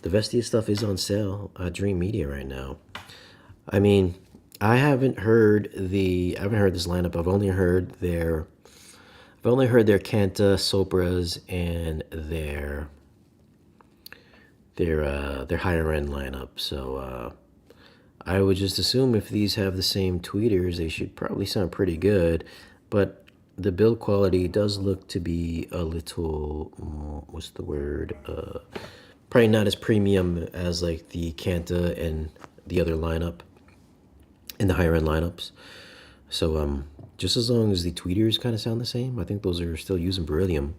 The Vestia stuff is on sale at Dream Media right now. I mean, I haven't heard this lineup. I've only heard their Canta, Sopras, and their higher end lineup. So I would just assume if these have the same tweeters, they should probably sound pretty good. But the build quality does look to be a little, what's the word? Probably not as premium as like the Canta and the other lineup and the higher end lineups. So just as long as the tweeters kind of sound the same, I think those are still using beryllium.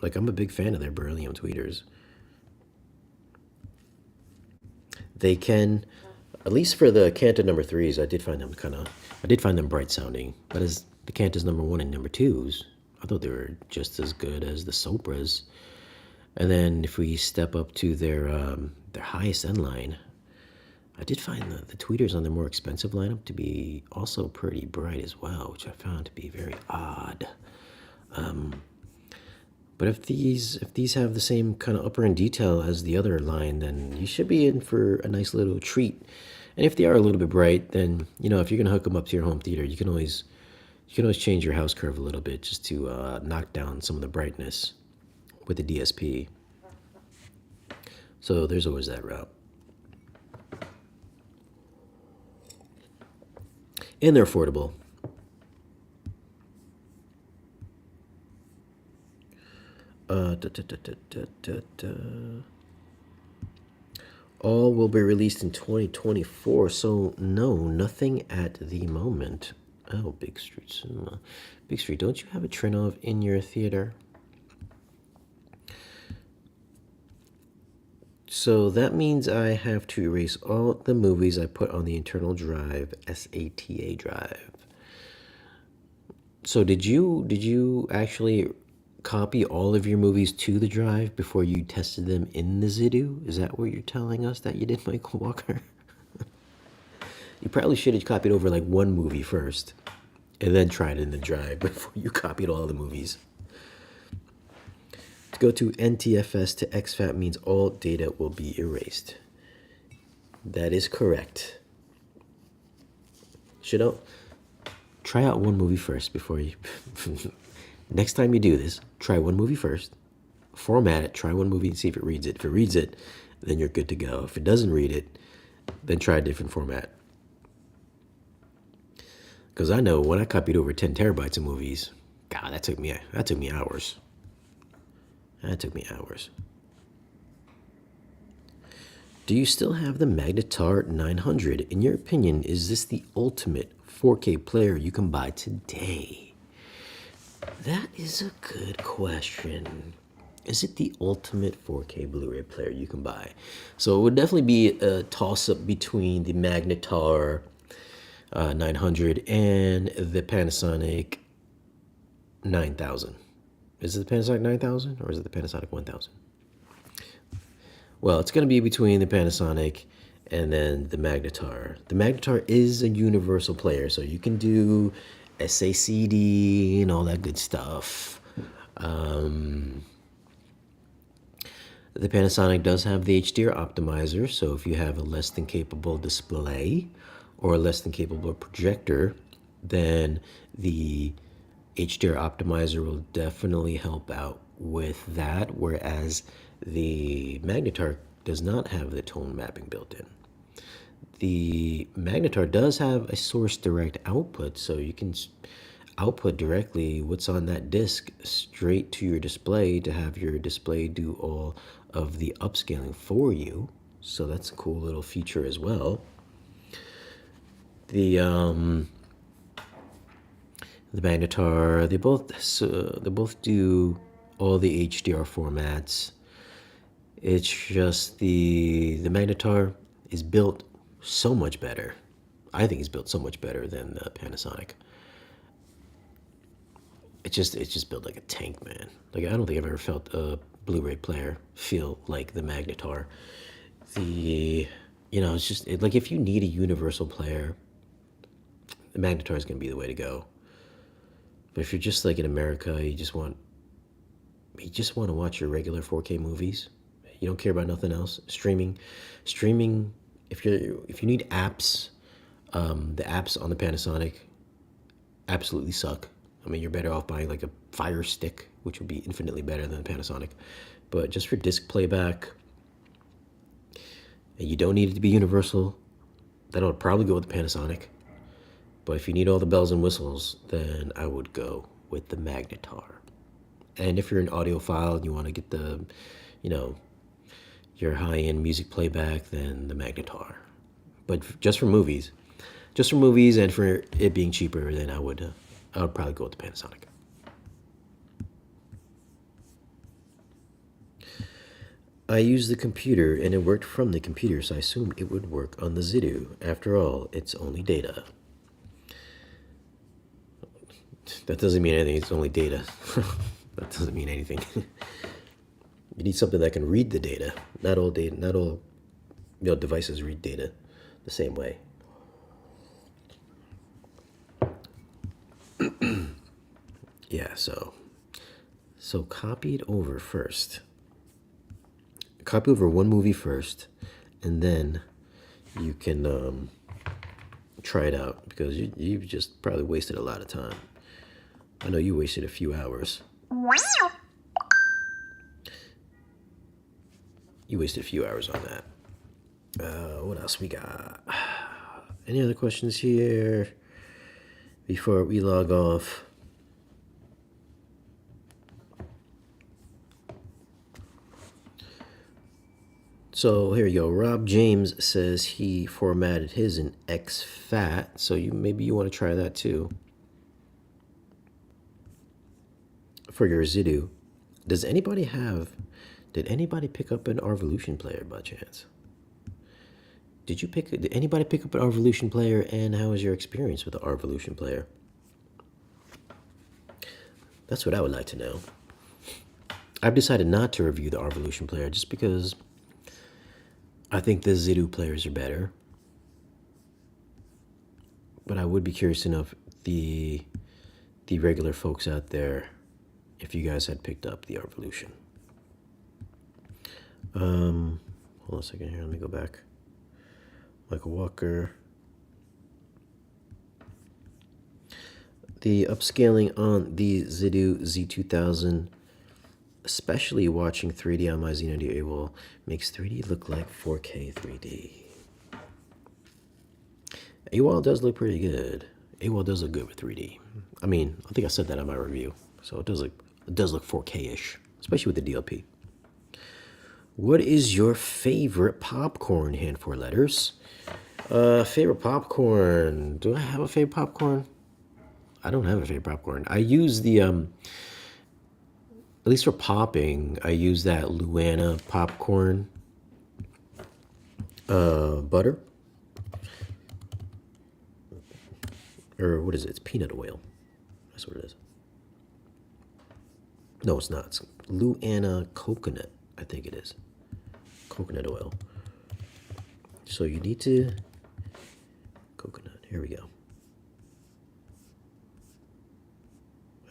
Like, I'm a big fan of their beryllium tweeters. They can, at least for the Canta number 3s, I did find them bright sounding. But as the Cantas number 1 and number 2s, I thought they were just as good as the Sopras. And then if we step up to their highest end line, I did find the tweeters on their more expensive lineup to be also pretty bright as well, which I found to be very odd. But if these have the same kind of upper end detail as the other line, then you should be in for a nice little treat. And if they are a little bit bright, then if you're gonna hook them up to your home theater, you can always change your house curve a little bit just to knock down some of the brightness with the DSP. So there's always that route. And they're affordable. All will be released in 2024, so no, nothing at the moment. Oh, Big Street Cinema. Big Street, don't you have a Trinov in your theater? So that means I have to erase all the movies I put on the internal drive, SATA drive. So did you actually copy all of your movies to the drive before you tested them in the Zidu? Is that what you're telling us that you did, Michael Walker? You probably should have copied over like one movie first and then tried it in the drive before you copied all the movies. To go to NTFS to exFAT means all data will be erased. That is correct. Try out one movie first before you... Next time you do this, try one movie first, format it, try one movie and see if it reads it. If it reads it, then you're good to go. If it doesn't read it, then try a different format. Because I know when I copied over 10 terabytes of movies, God, that took me hours. That took me hours. Do you still have the Magnetar 900? In your opinion, is this the ultimate 4K player you can buy today? That is a good question. Is it the ultimate 4K Blu-ray player you can buy? So it would definitely be a toss-up between the Magnetar 900 and the Panasonic 9000. Is it the Panasonic 9000 or is it the Panasonic 1000? Well, it's going to be between the Panasonic and then the Magnetar. The Magnetar is a universal player, so you can do SACD and all that good stuff. The Panasonic does have the HDR optimizer, so if you have a less than capable display, or a less than capable projector, then the HDR optimizer will definitely help out with that, whereas the Magnetar does not have the tone mapping built in. The Magnetar does have a source direct output, so you can output directly what's on that disk straight to your display to have your display do all of the upscaling for you. So that's a cool little feature as well. The Magnetar, they both do all the HDR formats. It's just the Magnetar is built so much better. I think it's built so much better than the Panasonic. It's just built like a tank, man. Like I don't think I've ever felt a Blu-ray player feel like the Magnetar. It's just like if you need a universal player, the Magnetar is gonna be the way to go. But if you're just like in America, you just want to watch your regular 4K movies. You don't care about nothing else. Streaming. If you need apps, the apps on the Panasonic absolutely suck. I mean, you're better off buying like a Fire Stick, which would be infinitely better than the Panasonic. But just for disc playback, and you don't need it to be universal, then I would probably go with the Panasonic. But if you need all the bells and whistles, then I would go with the Magnetar. And if you're an audiophile and you want to get the, your high-end music playback, then the Magnetar. But just for movies and for it being cheaper, then I would probably go with the Panasonic. I used the computer and it worked from the computer, so I assumed it would work on the Zidu. After all, it's only data. That doesn't mean anything, it's only data. That doesn't mean anything. You need something that can read the data. Not all devices read data the same way. Yeah, so copy it over first. Copy over one movie first, and then you can try it out, because you've just probably wasted a lot of time. I know you wasted a few hours. You wasted a few hours on that. What else we got? Any other questions here before we log off? So here we go. Rob James says he formatted his in exFAT, so maybe you want to try that too for your Zidu. Did anybody pick up an Arvolution player by chance? Did anybody pick up an Arvolution player, and how was your experience with the Arvolution player? That's what I would like to know. I've decided not to review the Arvolution player just because I think the Zidu players are better. But I would be curious to know if the regular folks out there, if you guys had picked up the Arvolution. Hold on a second here. Let me go back. Michael Walker. The upscaling on the Zidu Z2000, especially watching 3D on my Z90 AWOL, makes 3D look like 4K 3D. AWOL does look pretty good. AWOL does look good with 3D. I mean, I think I said that in my review. So it does look 4K-ish, especially with the DLP. What is your favorite popcorn? Hand 4 letters. Favorite popcorn. Do I have a favorite popcorn? I don't have a favorite popcorn. I use the, at least for popping, I use that Luana popcorn butter. Or what is it? It's peanut oil. That's what it is. No, it's not. It's Luana coconut, I think it is. Coconut oil. So you need to... Coconut. Here we go.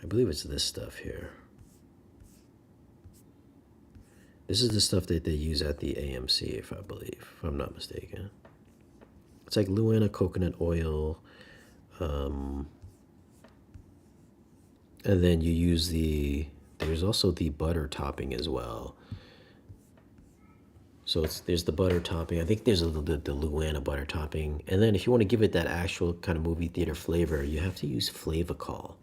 I believe it's this stuff here. This is the stuff that they use at the AMC, if I'm not mistaken. It's like Luana coconut oil, and then you use there's also the butter topping as well. So there's the butter topping. I think there's the Luana butter topping. And then if you want to give it that actual kind of movie theater flavor, you have to use Flavacol.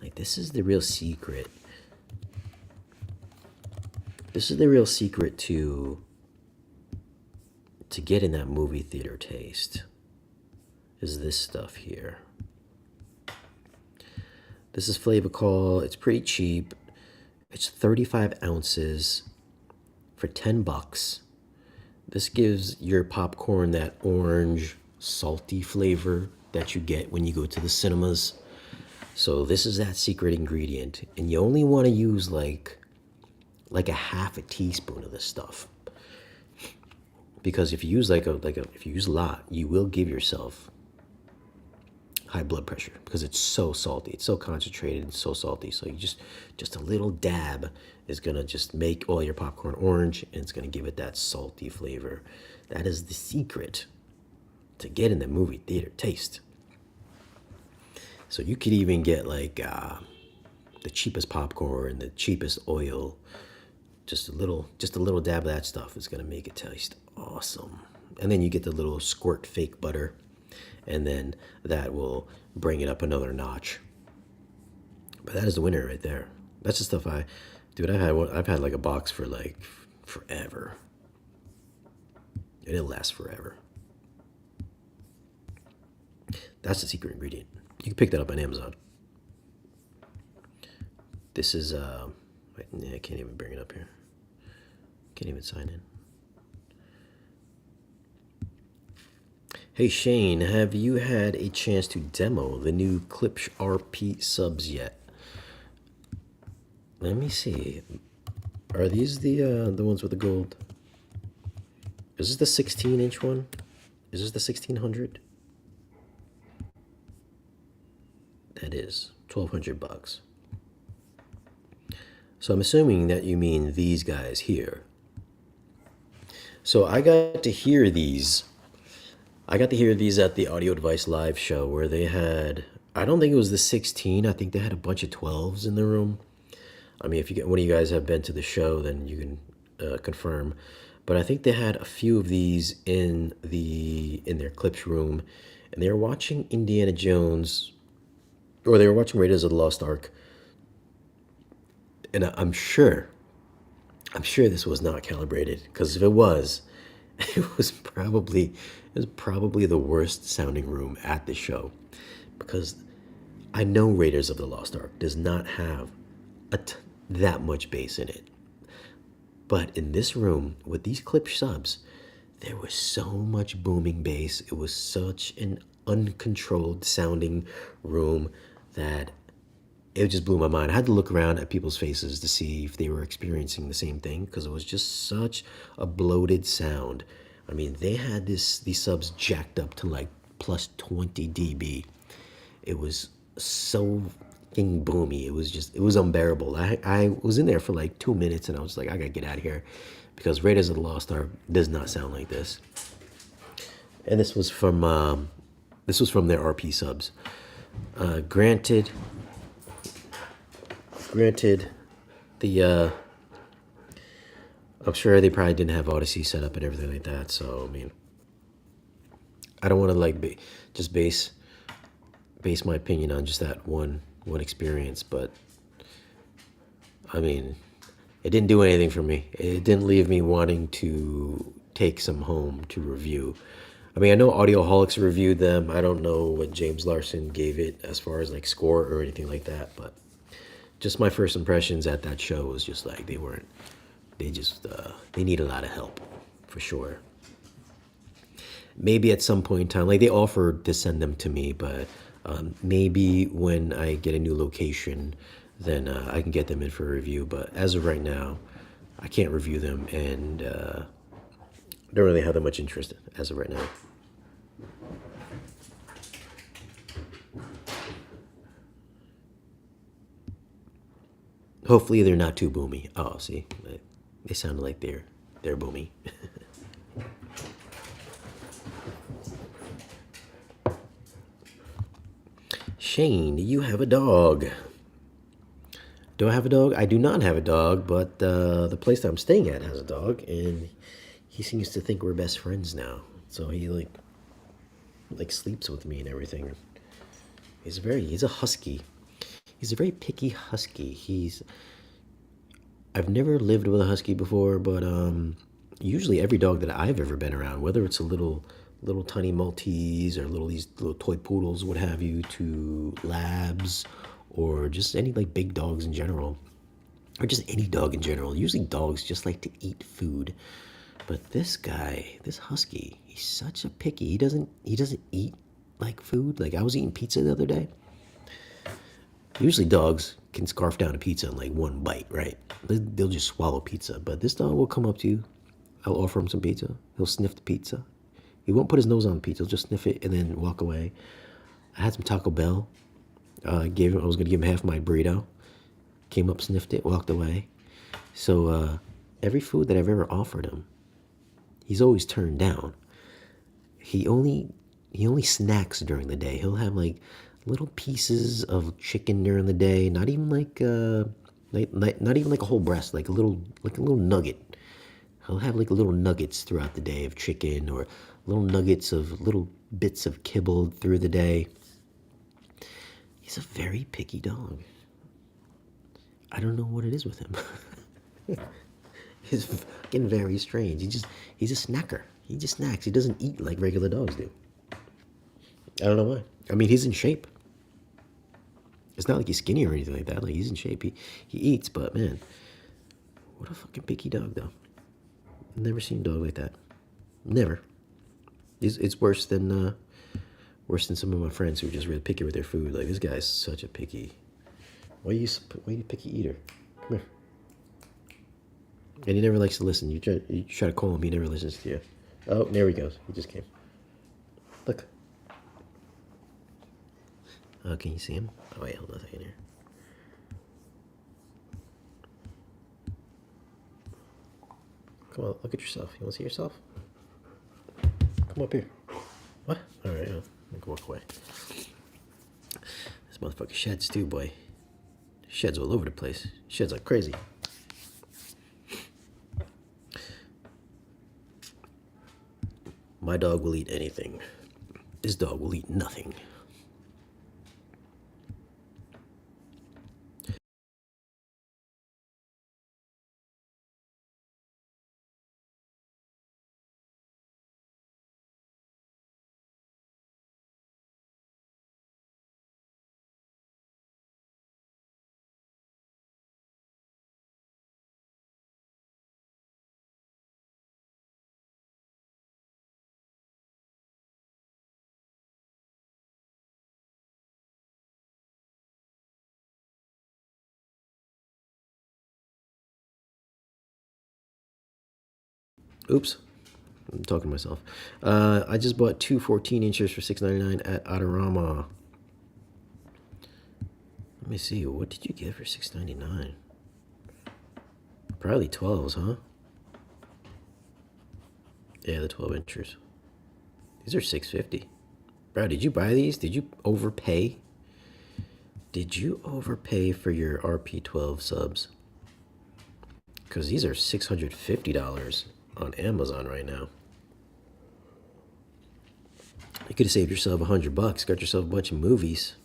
Like, this is the real secret. This is the real secret to getting that movie theater taste. Is this stuff here. This is Flavacol. It's pretty cheap. It's 35 ounces for $10. This gives your popcorn that orange, salty flavor that you get when you go to the cinemas. So this is that secret ingredient, and you only want to use like a half a teaspoon of this stuff. Because if you use if you use a lot, you will give yourself high blood pressure because it's so salty. It's so concentrated and so salty. So you just a little dab is gonna just make all your popcorn orange, and it's gonna give it that salty flavor. That is the secret to getting the movie theater taste. So you could even get like the cheapest popcorn, the cheapest oil. Just a little dab of that stuff is gonna make it taste awesome. And then you get the little squirt fake butter, and then that will bring it up another notch. But that is the winner right there. That's the stuff I've had like a box for like forever. And it'll last forever. That's the secret ingredient. You can pick that up on Amazon. This is wait, I can't even bring it up here. Can't even sign in. Hey Shane, have you had a chance to demo the new Klipsch RP subs yet? Let me see. Are these the ones with the gold? Is this the 16-inch one? Is this the 1600? That is $1,200. So I'm assuming that you mean these guys here. So I got to hear these. I got to hear these at the Audio Device Live show where they had, I don't think it was the 16. I think they had a bunch of 12s in the room. I mean, if you get one of you guys have been to the show, then you can confirm. But I think they had a few of these in their Klipsch room, and they were watching Indiana Jones, or they were watching Raiders of the Lost Ark. And I'm sure this was not calibrated, because if it was, it was probably the worst sounding room at the show, because I know Raiders of the Lost Ark does not have that much bass in it. But in this room with these Klipsch subs, there was so much booming bass. It was such an uncontrolled sounding room that it just blew my mind. I had to look around at people's faces to see if they were experiencing the same thing, because it was just such a bloated sound. I mean, they had these subs jacked up to like plus 20 dB. It was so fucking boomy. It was unbearable. I was in there for like 2 minutes, and I was like, I gotta get out of here, because Raiders of the Lost Ark does not sound like this. And this was from their RP subs. Granted, the I'm sure they probably didn't have Odyssey set up and everything like that. So I mean, I don't want to like just base my opinion on just that one experience, but I mean, it didn't do anything for me. It didn't leave me wanting to take some home to review. I mean, I know Audioholics reviewed them. I don't know what James Larson gave it as far as like score or anything like that, but just my first impressions at that show was just like they need a lot of help, for sure. Maybe at some point in time, like they offered to send them to me, but maybe when I get a new location, then I can get them in for a review. But as of right now, I can't review them, and don't really have that much interest as of right now. Hopefully they're not too boomy. Oh, see, they sound like they're boomy. Shane, you have a dog. Do I have a dog? I do not have a dog, but the place that I'm staying at has a dog, and he seems to think we're best friends now. So he like sleeps with me and everything. He's a husky. He's a very picky husky. I've never lived with a husky before, but usually every dog that I've ever been around, whether it's a little tiny Maltese or these little toy poodles, what have you, to labs, or just any like big dogs in general, or just any dog in general. Usually dogs just like to eat food, but this guy, this husky, he's such a picky. He doesn't eat like food. Like I was eating pizza the other day. Usually dogs can scarf down a pizza in like one bite, right? They'll just swallow pizza. But this dog will come up to you. I'll offer him some pizza. He'll sniff the pizza. He won't put his nose on the pizza. He'll just sniff it and then walk away. I had some Taco Bell. I was gonna give him half my burrito. Came up, sniffed it, walked away. So every food that I've ever offered him, he's always turned down. He only snacks during the day. He'll have like little pieces of chicken during the day. Not even not even like a whole breast. Like a little nugget. He'll have like little nuggets throughout the day of chicken, or little nuggets of little bits of kibble through the day. He's a very picky dog. I don't know what it is with him. He's fucking very strange. He's a snacker. He just snacks. He doesn't eat like regular dogs do. I don't know why. I mean, he's in shape. It's not like he's skinny or anything like that. Like he's in shape. He eats, but man, what a fucking picky dog though. Never seen a dog like that. Never. It's worse than some of my friends who are just really picky with their food. Like this guy's such a picky. Why are you a picky eater? Come here. And he never likes to listen. You try to call him, he never listens to you. Oh, there he goes. He just came. Look. Oh, can you see him? Oh wait, hold on a second here. Come on, look at yourself. You want to see yourself? Come up here. What? All right, I can walk away. This motherfucker sheds too, boy. Sheds all over the place. Sheds like crazy. My dog will eat anything. This dog will eat nothing. Oops. I'm talking to myself. I just bought two 14-inchers for $6.99 at Adorama. Let me see. What did you get for $6.99? Probably 12s, huh? Yeah, the 12-inchers. These are $6.50. Bro, did you buy these? Did you overpay? Did you overpay for your RP12 subs? Because these are $650 on Amazon right now. You could have saved yourself $100, got yourself a bunch of movies.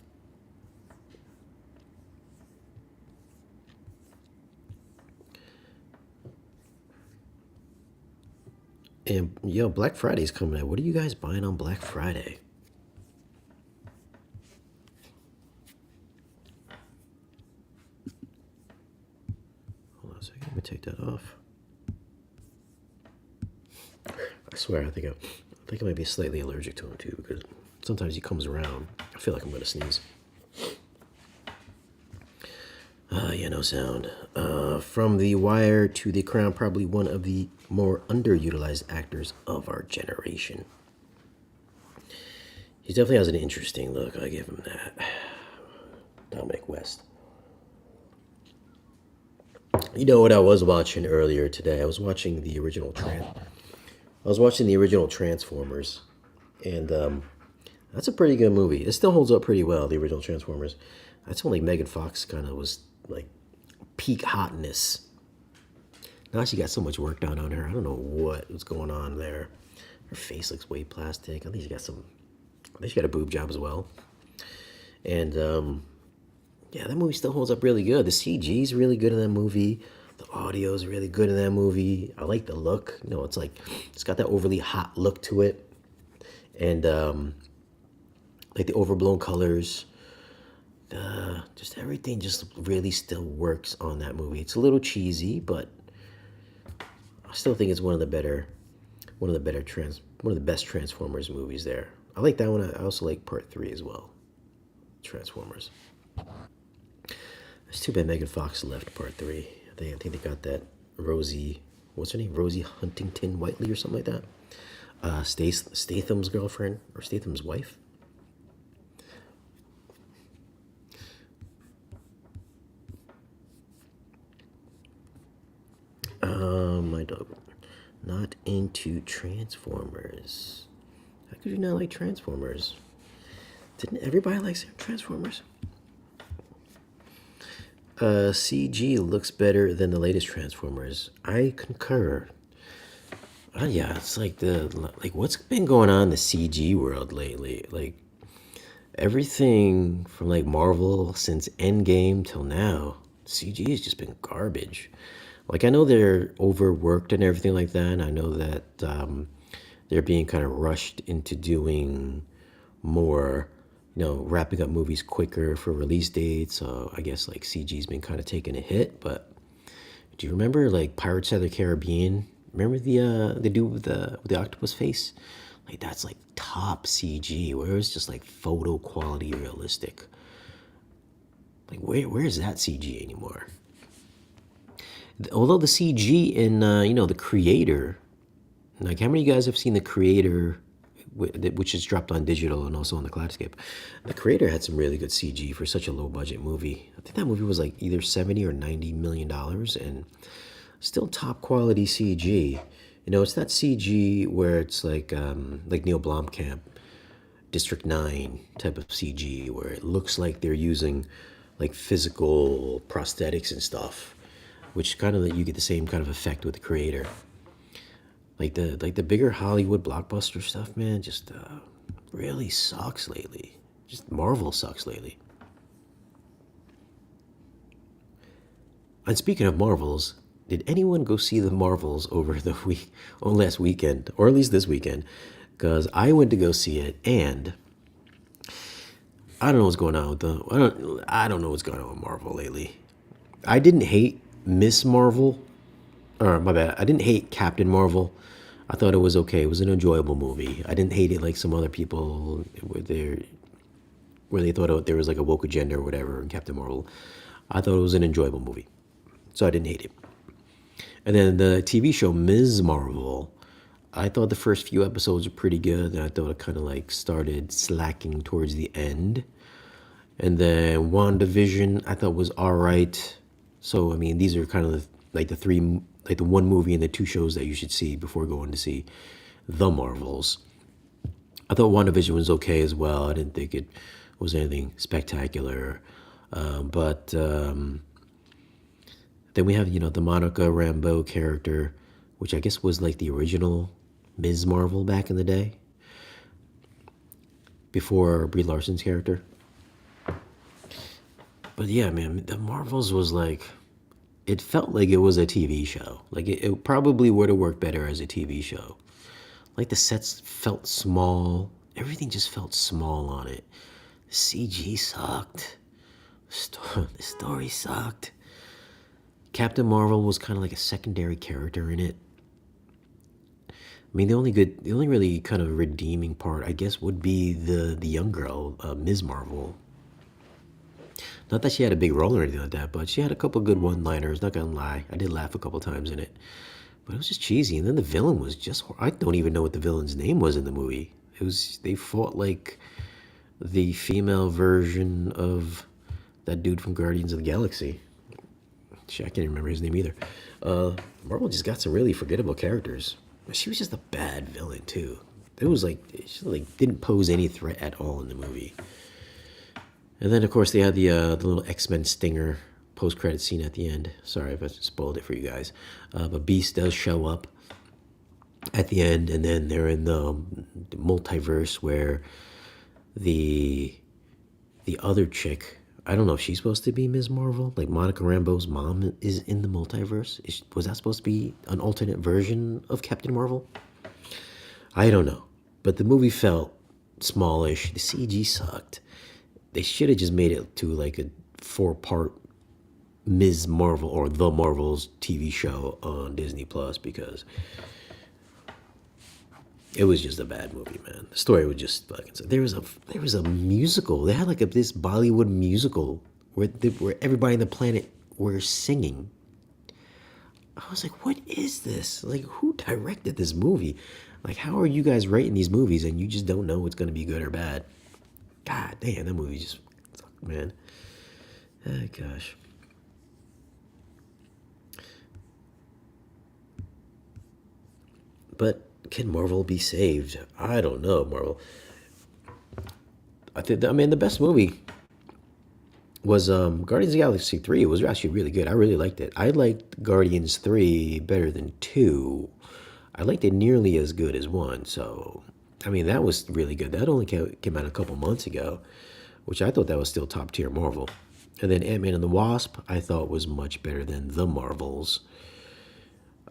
And yo, Black Friday's coming out. What are you guys buying on Black Friday? Hold on a second. Let me take that off. I swear, I think I might be slightly allergic to him too, because sometimes he comes around. I feel like I'm gonna sneeze. Yeah, no sound. From The Wire to The Crown, probably one of the more underutilized actors of our generation. He definitely has an interesting look. I give him that. Dominic West. You know what I was watching earlier today? I was watching the original Transformers, and That's a pretty good movie. It still holds up pretty well, the original Transformers. That's when like Megan Fox kind of was like peak hotness. Now she got so much work done on her. I don't know what was going on there. Her face looks way plastic. I think she got some. I think she got a boob job as well. And yeah, that movie still holds up really good. The CG is really good in that movie. The audio is really good in that movie. I like the look. You know, it's like it's got that overly hot look to it, and like the overblown colors. Just everything just really still works on that movie. It's a little cheesy, but I still think it's one of the best Transformers movies there. I like that one. I also like Part 3 as well. Transformers. It's too bad Megan Fox left Part 3. I think they got that Rosie, what's her name? Rosie Huntington Whiteley or something like that. Statham's girlfriend or Statham's wife. My dog. Not into Transformers. How could you not like Transformers? Didn't everybody like Transformers? CG looks better than the latest Transformers. I concur. Yeah, it's like what's been going on in the CG world lately? Like everything from like Marvel since Endgame till now, CG has just been garbage. Like I know they're overworked and everything like that. And I know that they're being kind of rushed into doing more, wrapping up movies quicker for release dates. So I guess like CG's been kind of taking a hit. But do you remember like Pirates of the Caribbean? Remember the dude with the octopus face? Like that's like top CG, where it's just like photo quality realistic. Like where is that CG anymore? Although the CG in the Creator, like how many of you guys have seen the Creator, which is dropped on digital and also on the Cloudscape? The Creator had some really good CG for such a low budget movie. I think that movie was like either $70 or $90 million, and still top quality CG. It's that CG where it's like Neil Blomkamp, District 9 type of CG, where it looks like they're using like physical prosthetics and stuff, which kind of you get the same kind of effect with the Creator. Like the bigger Hollywood blockbuster stuff, man, just really sucks lately. Just Marvel sucks lately. And speaking of Marvels, did anyone go see the Marvels over the last weekend, or at least this weekend? Because I went to go see it, and I don't know what's going on with I don't know what's going on with Marvel lately. I didn't hate Miss Marvel, or my bad, I didn't hate Captain Marvel. I thought it was okay. It was an enjoyable movie. I didn't hate it like some other people where they thought there was like a woke agenda or whatever in Captain Marvel. I thought it was an enjoyable movie, so I didn't hate it. And then the TV show Ms. Marvel, I thought the first few episodes were pretty good, and I thought it kind of like started slacking towards the end. And then WandaVision, I thought was all right. So I mean, these are kind of like the one movie and the two shows that you should see before going to see the Marvels. I thought WandaVision was okay as well. I didn't think it was anything spectacular, but then we have the Monica Rambeau character, which I guess was like the original Ms. Marvel back in the day, before Brie Larson's character. But yeah, man, the Marvels was like, it felt like it was a TV show. Like it probably would have worked better as a TV show. Like the sets felt small. Everything just felt small on it. The CG sucked. The story sucked. Captain Marvel was kind of like a secondary character in it. I mean, the only really kind of redeeming part, I guess, would be the young girl, Ms. Marvel. Not that she had a big role or anything like that, but she had a couple good one-liners, not gonna lie. I did laugh a couple times in it. But it was just cheesy. And then the villain was just, I don't even know what the villain's name was in the movie. They fought like the female version of that dude from Guardians of the Galaxy. Shit, I can't remember his name either. Marvel just got some really forgettable characters. She was just a bad villain too. It was like it didn't pose any threat at all in the movie. And then of course they had the little X-Men stinger post credit scene at the end. Sorry if I spoiled it for you guys, but Beast does show up at the end, and then they're in the multiverse where the other chick. I don't know if she's supposed to be Ms. Marvel. Like Monica Rambeau's mom is in the multiverse. Was that supposed to be an alternate version of Captain Marvel? I don't know. But the movie felt smallish. The CG sucked. They should have just made it to like a 4-part Ms. Marvel or The Marvels TV show on Disney Plus, because it was just a bad movie, man. The story was just fucking. There was a musical. They had like this Bollywood musical where everybody on the planet were singing. I was like, what is this? Like, who directed this movie? Like, how are you guys writing these movies and you just don't know what's gonna be good or bad? God damn, that movie just sucked, man. Oh gosh. But can Marvel be saved? I don't know, Marvel. I mean, the best movie was Guardians of the Galaxy 3. It was actually really good. I really liked it. I liked Guardians 3 better than 2. I liked it nearly as good as 1. So, I mean, that was really good. That only came out a couple months ago, which I thought that was still top tier Marvel. And then Ant-Man and the Wasp, I thought was much better than the Marvels.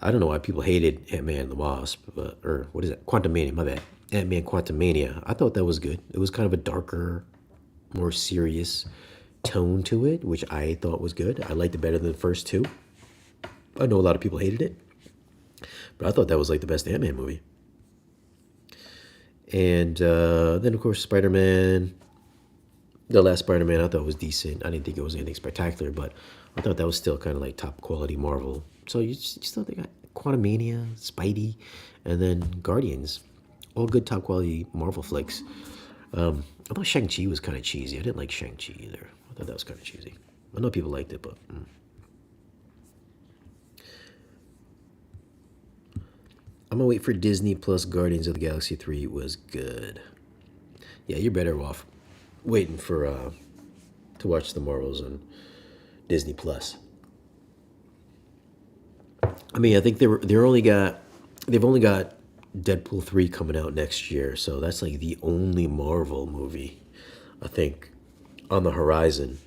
I don't know why people hated Ant-Man and the Wasp, or what is it? Quantumania, my bad. Ant-Man Quantumania. I thought that was good. It was kind of a darker, more serious tone to it, which I thought was good. I liked it better than the first two. I know a lot of people hated it, but I thought that was like the best Ant-Man movie. And then, of course, Spider-Man. The last Spider-Man I thought was decent. I didn't think it was anything spectacular, but I thought that was still kind of like top quality Marvel. So you still think Quantumania, Spidey, and then Guardians. All good top quality Marvel flicks. I thought Shang-Chi was kind of cheesy. I didn't like Shang-Chi either. I thought that was kind of cheesy. I know people liked it, but... I'm going to wait for Disney Plus. Guardians of the Galaxy 3 was good. Yeah, you're better off waiting for to watch the Marvels on Disney Plus. I mean, I think they've only got Deadpool 3 coming out next year, so that's like the only Marvel movie I think on the horizon.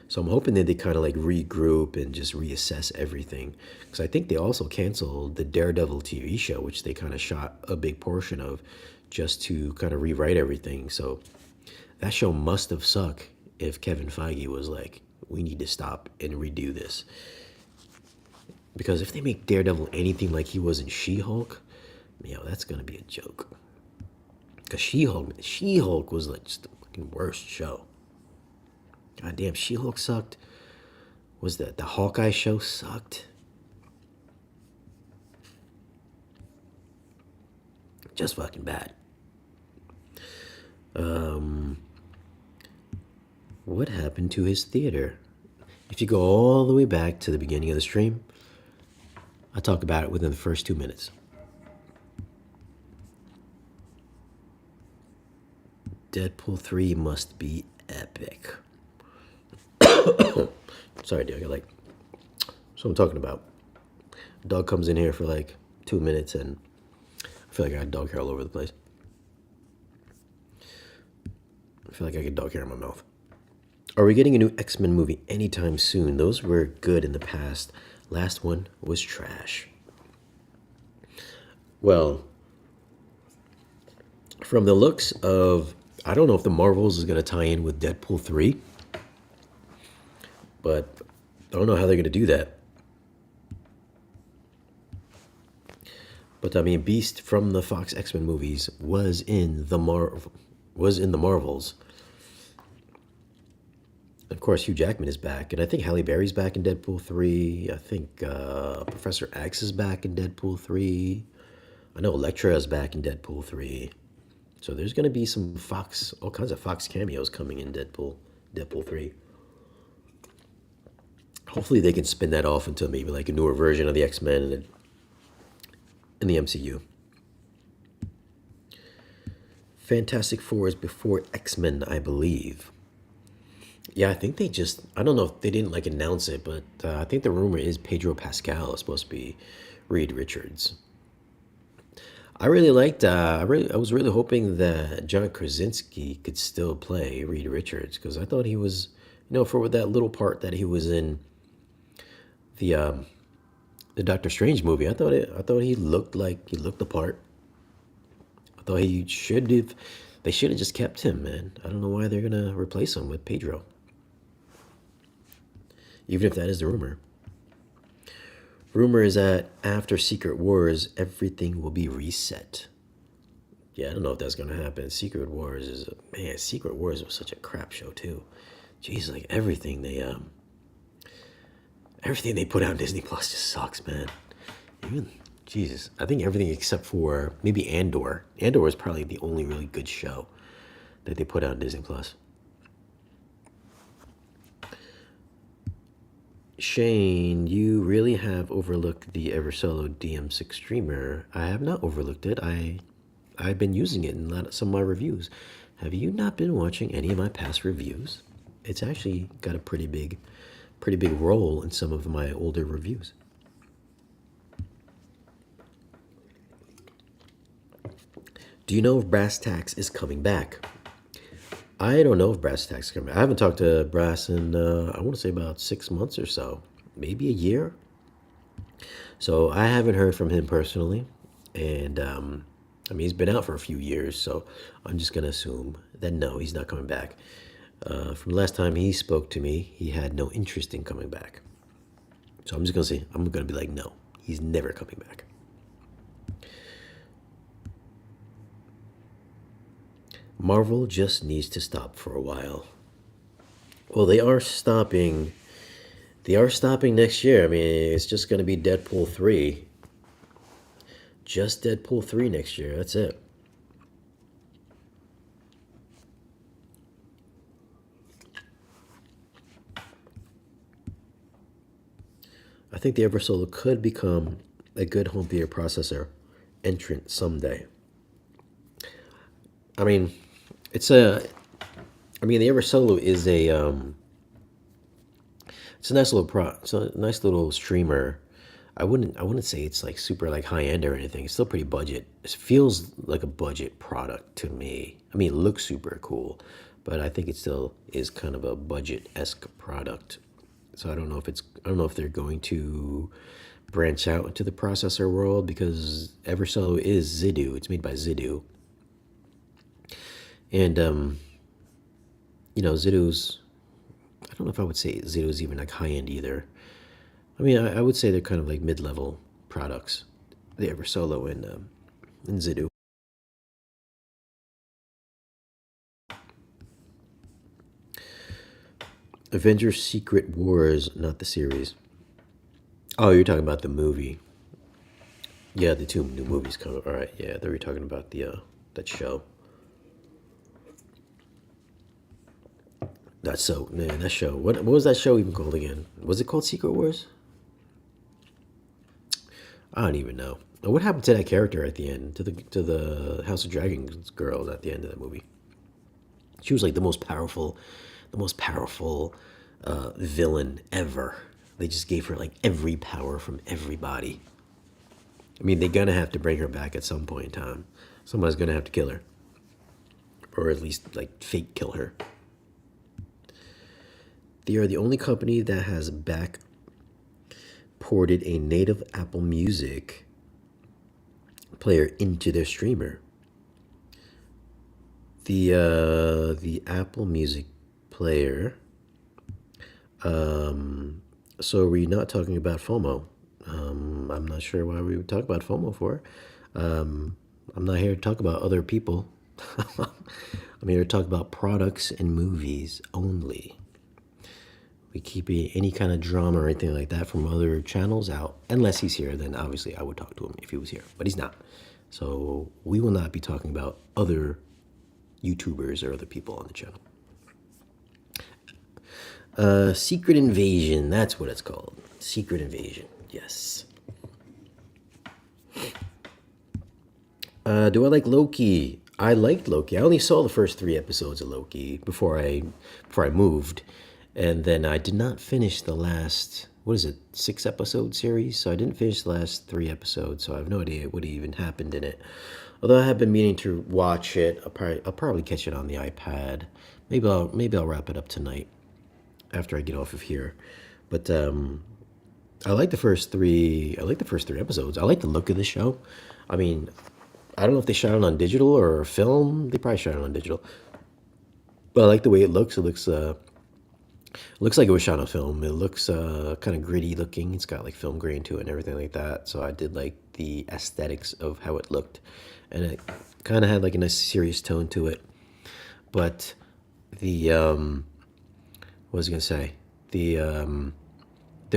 So I'm hoping that they kind of like regroup and just reassess everything, because I think they also canceled the Daredevil TV show, which they kind of shot a big portion of just to kind of rewrite everything. So that show must have sucked if Kevin Feige was like, we need to stop and redo this. Because if they make Daredevil anything like he was in She-Hulk, that's going to be a joke. Because She-Hulk was like just the fucking worst show. God damn, She-Hulk sucked. Was the Hawkeye show sucked? Just fucking bad. What happened to his theater? If you go all the way back to the beginning of the stream, I talk about it within the first 2 minutes. Deadpool 3 must be epic. Sorry, dude. That's what I'm talking about. Dog comes in here for like 2 minutes and I feel like I got dog hair all over the place. I feel like I get dog hair in my mouth. Are we getting a new X-Men movie anytime soon? Those were good in the past. Last one was trash. Well, from the looks of... I don't know if the Marvels is going to tie in with Deadpool 3. But I don't know how they're going to do that. But I mean, Beast from the Fox X-Men movies was in the Marvels. Of course, Hugh Jackman is back, and I think Halle Berry's back in Deadpool 3. I think Professor X is back in Deadpool 3. I know Elektra is back in Deadpool 3. So there's going to be some all kinds of Fox cameos coming in Deadpool 3. Hopefully they can spin that off into maybe like a newer version of the X-Men in the MCU. Fantastic Four is before X-Men, I believe. Yeah, I think they just, I don't know if they didn't like announce it, but I think the rumor is Pedro Pascal is supposed to be Reed Richards. I really liked. I was really hoping that John Krasinski could still play Reed Richards because I thought he was, for that little part that he was in the the Doctor Strange movie. I thought he looked the part. I thought he should have. They should have just kept him, man. I don't know why they're gonna replace him with Pedro, even if that is the rumor. Rumor is that after Secret Wars, everything will be reset. Yeah, I don't know if that's gonna happen. Secret Wars is man. Secret Wars was such a crap show too. Jeez, like everything they put out on Disney Plus just sucks, man. Even Jesus, I think everything except for maybe Andor. Andor was probably the only really good show that they put out on Disney Plus. Shane, you really have overlooked the Eversolo DM6 streamer. I have not overlooked it. I've been using it in some of my reviews. Have you not been watching any of my past reviews? It's actually got a pretty big role in some of my older reviews. Do you know if Brass Tacks is coming back? I don't know if Brass Tacks is coming back. I haven't talked to Brass in, I want to say about 6 months or so. Maybe a year. So I haven't heard from him personally. And, I mean, he's been out for a few years. So I'm just going to assume that no, he's not coming back. From the last time he spoke to me, he had no interest in coming back. So I'm just going to say, I'm going to be like, no, he's never coming back. Marvel just needs to stop for a while. Well, they are stopping. They are stopping next year. I mean, it's just going to be Deadpool 3. Just Deadpool 3 next year. That's it. I think the Eversolo could become a good home theater processor entrant someday. I mean, it's a. I mean, the Eversolo is a. It's a nice little It's a nice little streamer. I wouldn't say it's like super like high end or anything. It's still pretty budget. It feels like a budget product to me. I mean, it looks super cool, but I think it still is kind of a budget-esque product. So I don't know if they're going to branch out into the processor world because Eversolo is Zidu. It's made by Zidu. And Zidu's, I don't know if I would say Zidu's even like high end either. I mean, I would say they're kind of like mid-level products. The Eversolo and Zidu. Avengers Secret Wars, not the series. Oh, you're talking about the movie. Yeah, the two new movies coming. All right, yeah, they were talking about the that show. That show. What was that show even called again? Was it called Secret Wars? I don't even know. What happened to that character at the end? To the House of Dragons girl at the end of that movie? She was like the most powerful villain ever. They just gave her like every power from everybody. I mean, they're gonna have to bring her back at some point in time. Somebody's gonna have to kill her, or at least like fake kill her. They are the only company that has back ported a native Apple Music player into their streamer. The Apple Music player. So are we not talking about FOMO? I'm not sure why we would talk about FOMO for. I'm not here to talk about other people. I'm here to talk about products and movies only. We keep any kind of drama or anything like that from other channels out. Unless he's here, then obviously I would talk to him if he was here. But he's not. So we will not be talking about other YouTubers or other people on the channel. Secret Invasion, that's what it's called. Secret Invasion, yes. Do I like Loki? I liked Loki. I only saw the first 3 episodes of Loki before I moved, and then I did not finish the last, what is it, 6 episode series. So I didn't finish the last 3 episodes. So I have no idea what even happened in it. Although I have been meaning to watch it, I'll probably catch it on the iPad. Maybe I'll wrap it up tonight after I get off of here. But I like the first three. I like the first 3 episodes. I like the look of the show. I mean, I don't know if they shot it on digital or film. They probably shot it on digital. But I like the way it looks. It looks like it was shot on film. It looks kind of gritty looking. It's got like film grain to it and everything like that. So I did like the aesthetics of how it looked, and it kind of had like a nice serious tone to it. But the what was I gonna say? The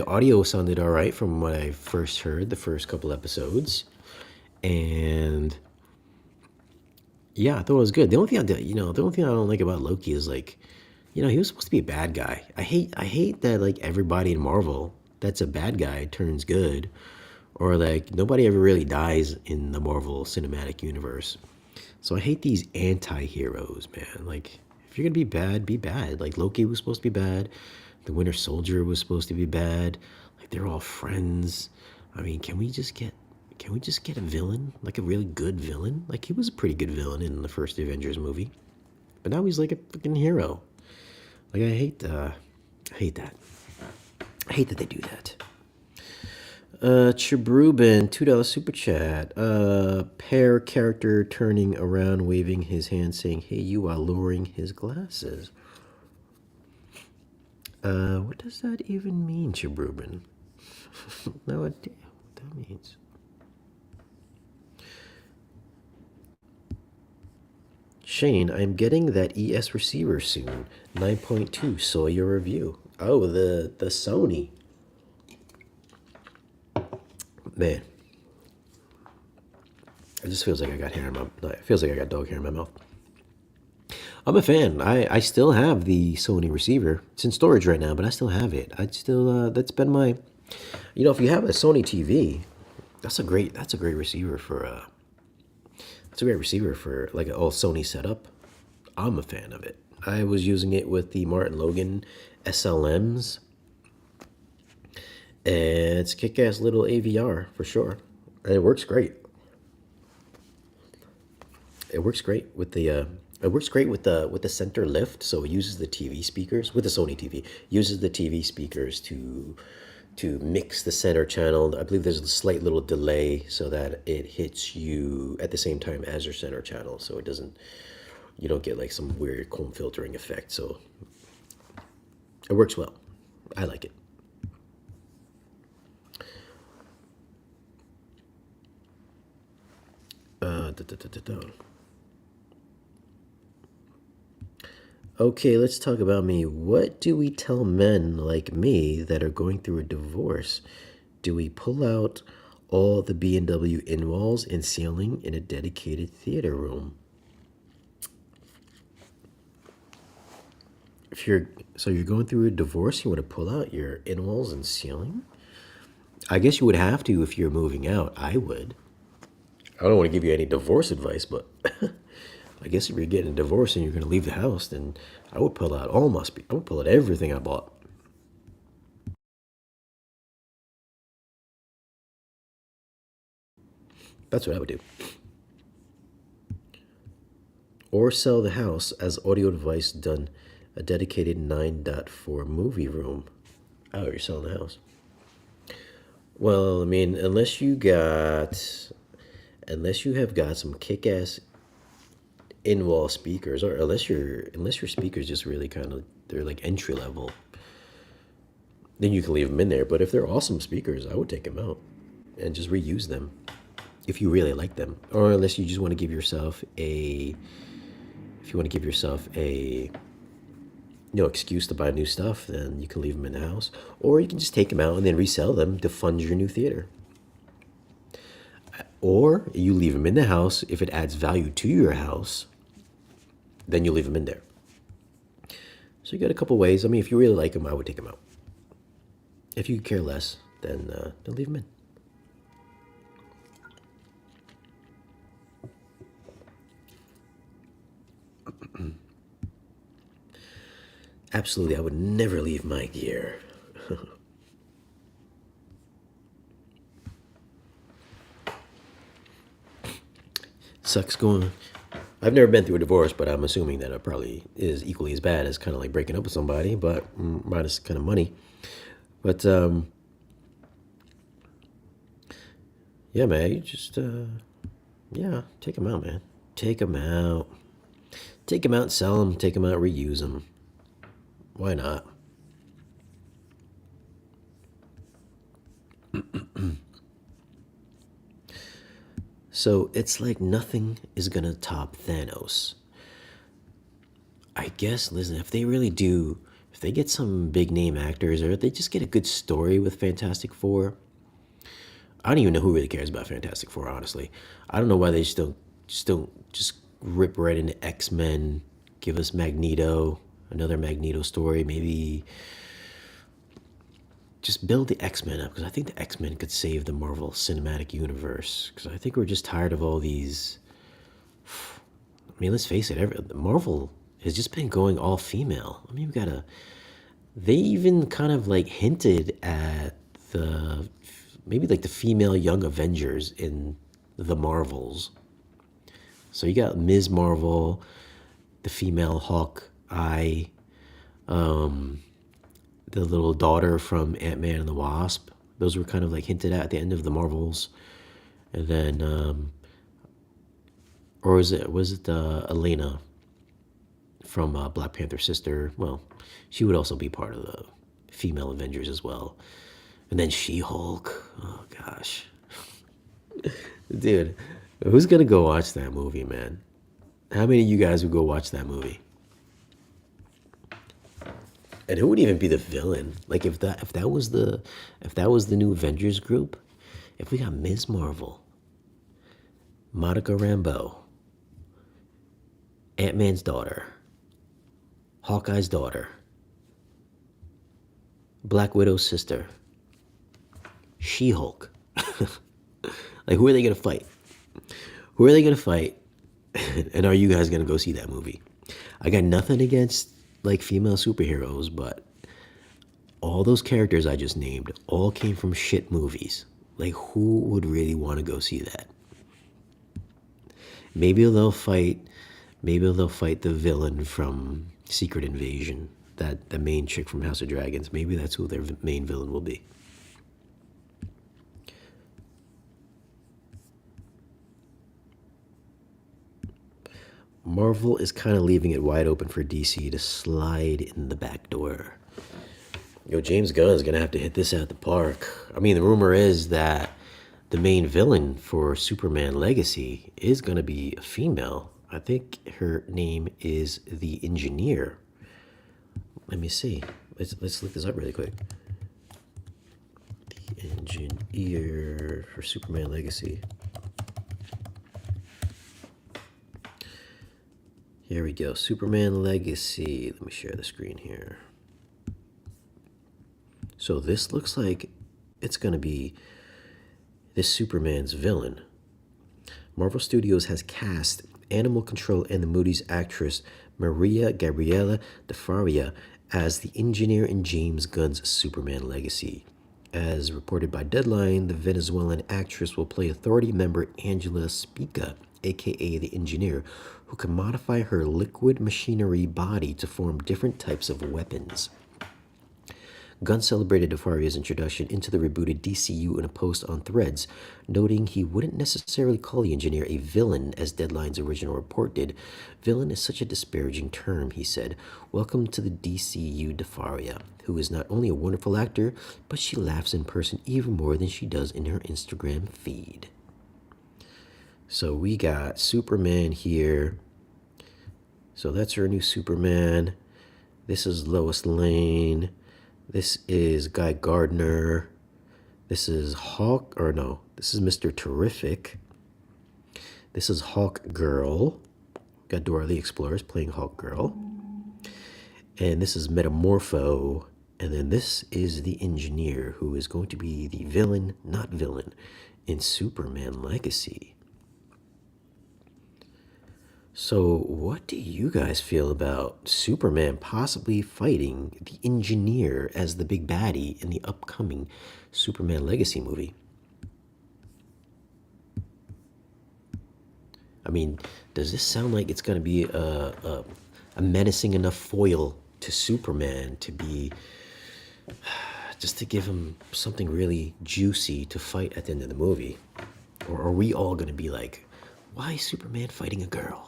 audio sounded all right from what I first heard the first couple episodes, and yeah, I thought it was good. The only thing I don't like about Loki is like, he was supposed to be a bad guy. I hate that like everybody in Marvel that's a bad guy turns good, or like nobody ever really dies in the Marvel Cinematic Universe. So I hate these anti-heroes, man. Like if you're gonna be bad, be bad. Like Loki was supposed to be bad. The Winter Soldier was supposed to be bad. Like they're all friends. I mean, can we just get a villain? Like a really good villain? Like he was a pretty good villain in the first Avengers movie. But now he's like a freaking hero. Like I hate that. I hate that they do that. Chabrubin, $2 super chat. Pair character turning around, waving his hand, saying, "Hey, you," while lowering his glasses. What does that even mean, Chabrubin? No idea what that means. Shane, I'm getting that ES receiver soon. 9.2. Saw your review. Oh, the Sony. Man, it just feels like I got hair in my. No, it feels like I got dog hair in my mouth. I'm a fan. I still have the Sony receiver. It's in storage right now, but I still have it. I still that's been my. If you have a Sony TV, that's a great receiver for it's a great receiver for like an all Sony setup. I'm a fan of it. I was using it with the Martin Logan SLMs, and it's a kick-ass little AVR for sure. And it works great. It works great with the. It works great with the center lift, so it uses the TV speakers with the Sony TV. Uses the TV speakers to mix the center channel. I believe there's a slight little delay so that it hits you at the same time as your center channel, so it doesn't. You don't get like some weird comb filtering effect. So it works well. I like it. Da, da, da, da, da. Okay, let's talk about me. What do we tell men like me that are going through a divorce? Do we pull out all the B&W in walls and ceiling in a dedicated theater room? You're going through a divorce, you want to pull out your in walls and ceiling? I guess you would have to if you're moving out. I would. I don't want to give you any divorce advice, but I guess if you're getting a divorce and you're going to leave the house, then I would pull out I would pull out everything I bought. That's what I would do. Or sell the house as audio device done, a dedicated 9.4 movie room. Oh, you're selling the house. Well, I mean, unless you have got some kick-ass in-wall speakers, or unless your speakers just really kind of, they're like entry level, then you can leave them in there. But if they're awesome speakers, I would take them out and just reuse them if you really like them, or unless you just want to give yourself a excuse to buy new stuff, then you can leave them in the house, or you can just take them out and then resell them to fund your new theater. Or you leave them in the house. If it adds value to your house, then you leave them in there. So you got a couple ways. I mean, if you really like them, I would take them out. If you care less, then leave them in. Absolutely, I would never leave my gear. Sucks going. I've never been through a divorce, but I'm assuming that it probably is equally as bad as kind of like breaking up with somebody, but minus kind of money. But yeah, man, you just yeah, take them out, man. Take them out. Take them out and sell them. Take them out, reuse them. Why not? So it's like nothing is gonna top Thanos. I guess, listen, if they really do, if they get some big name actors or if they just get a good story with Fantastic Four, I don't even know who really cares about Fantastic Four, honestly. I don't know why they just rip right into X-Men, give us Magneto, another Magneto story, maybe just build the X-Men up because I think the X-Men could save the Marvel Cinematic Universe because I think we're just tired of all these. I mean, let's face it, Marvel has just been going all female. I mean, we got a. They even kind of like hinted at the maybe like the female Young Avengers in the Marvels. So you got Ms. Marvel, the female Hawkeye, the little daughter from Ant-Man and the Wasp. Those were kind of like hinted at the end of the Marvels, and then or was it Elena from Black Panther's sister? Well, she would also be part of the female Avengers as well. And then She-Hulk. Oh gosh, dude, who's gonna go watch that movie, man? How many of you guys would go watch that movie? And who would even be the villain? Like if that was the new Avengers group, if we got Ms. Marvel, Monica Rambeau, Ant-Man's daughter, Hawkeye's daughter, Black Widow's sister, She-Hulk. Like who are they gonna fight? Who are they gonna fight? And are you guys gonna go see that movie? I got nothing against like female superheroes, but all those characters I just named all came from shit movies. Like who would really want to go see that? Maybe they'll fight the villain from Secret Invasion, that the main chick from House of Dragons. Maybe that's who their main villain will be. Marvel is kind of leaving it wide open for DC to slide in the back door. Yo, James Gunn is gonna have to hit this out the park. I mean, the rumor is that the main villain for Superman Legacy is gonna be a female. I think her name is the Engineer. Let me see. Let's look this up really quick. The Engineer for Superman Legacy. Here we go. Superman Legacy. Let me share the screen here. So this looks like it's going to be this Superman's villain. Marvel Studios has cast Animal Control and the Moody's actress Maria Gabriela de Faria as the engineer in James Gunn's Superman Legacy. As reported by Deadline, the Venezuelan actress will play Authority member Angela Spica, aka the Engineer, who can modify her liquid machinery body to form different types of weapons. Gunn celebrated DeFaria's introduction into the rebooted DCU in a post on Threads, noting he wouldn't necessarily call the Engineer a villain as Deadline's original report did. Villain is such a disparaging term, he said. Welcome to the DCU, DeFaria, who is not only a wonderful actor, but she laughs in person even more than she does in her Instagram feed. So we got Superman here. So that's her new Superman. This is Lois Lane. This is Guy Gardner. This is this is Mr. Terrific. This is Hawk Girl. Got Dora the Explorer playing Hawk Girl. And this is Metamorpho. And then this is the Engineer, who is going to be the villain, not villain, in Superman Legacy. So, what do you guys feel about Superman possibly fighting the Engineer as the big baddie in the upcoming Superman Legacy movie? I mean, does this sound like it's going to be a menacing enough foil to Superman to be just to give him something really juicy to fight at the end of the movie? Or are we all going to be like, why is Superman fighting a girl?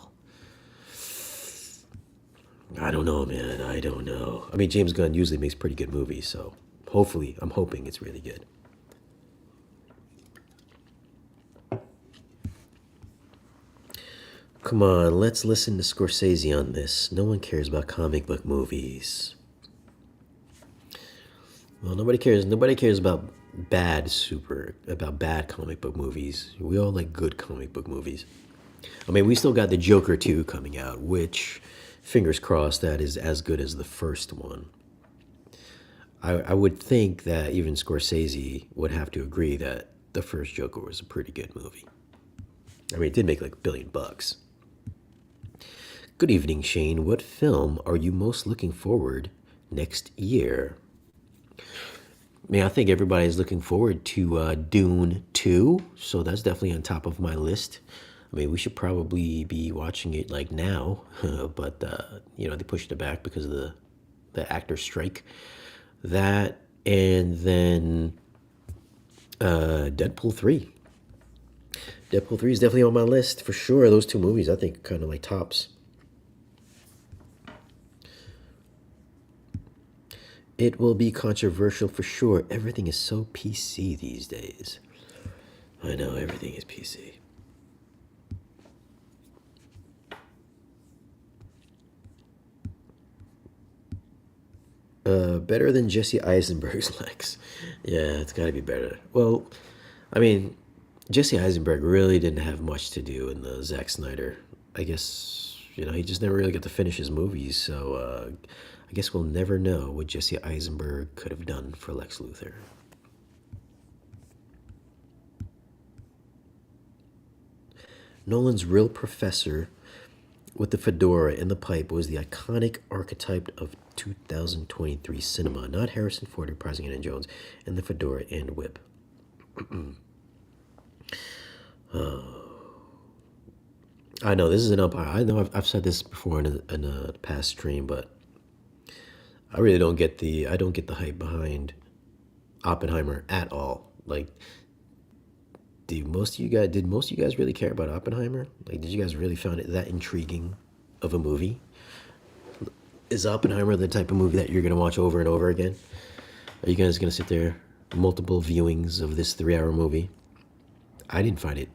I don't know, man. I don't know. I mean, James Gunn usually makes pretty good movies, so hopefully, I'm hoping it's really good. Come on, let's listen to Scorsese on this. No one cares about comic book movies. Well, nobody cares. Nobody cares about about bad comic book movies. We all like good comic book movies. I mean, we still got the Joker 2 coming out, which, fingers crossed, that is as good as the first one. I would think that even Scorsese would have to agree that the first Joker was a pretty good movie. I mean, it did make like $1 billion. Good evening, Shane. What film are you most looking forward next year? I mean, I think everybody's looking forward to Dune 2, so that's definitely on top of my list. I mean, we should probably be watching it like now, but they pushed it back because of the actor strike. That and then Deadpool 3. Deadpool 3 is definitely on my list for sure. Those two movies, I think, kind of like tops. It will be controversial for sure. Everything is so PC these days. I know, everything is PC. Better than Jesse Eisenberg's Lex. Yeah, it's got to be better. Well, I mean, Jesse Eisenberg really didn't have much to do in the Zack Snyder. I guess, he just never really got to finish his movies, so I guess we'll never know what Jesse Eisenberg could have done for Lex Luthor. Nolan's real professor with the fedora and the pipe was the iconic archetype of 2023 cinema, not Harrison Ford reprising Indiana Jones, and the fedora and whip. I know this is an umpire. I know I've said this before in a past stream, but I really don't get the hype behind Oppenheimer at all. Like, did most of you guys really care about Oppenheimer? Like, did you guys really find it that intriguing of a movie? Is Oppenheimer the type of movie that you're gonna watch over and over again? Are you guys gonna sit there multiple viewings of this 3 hour movie? I didn't find it,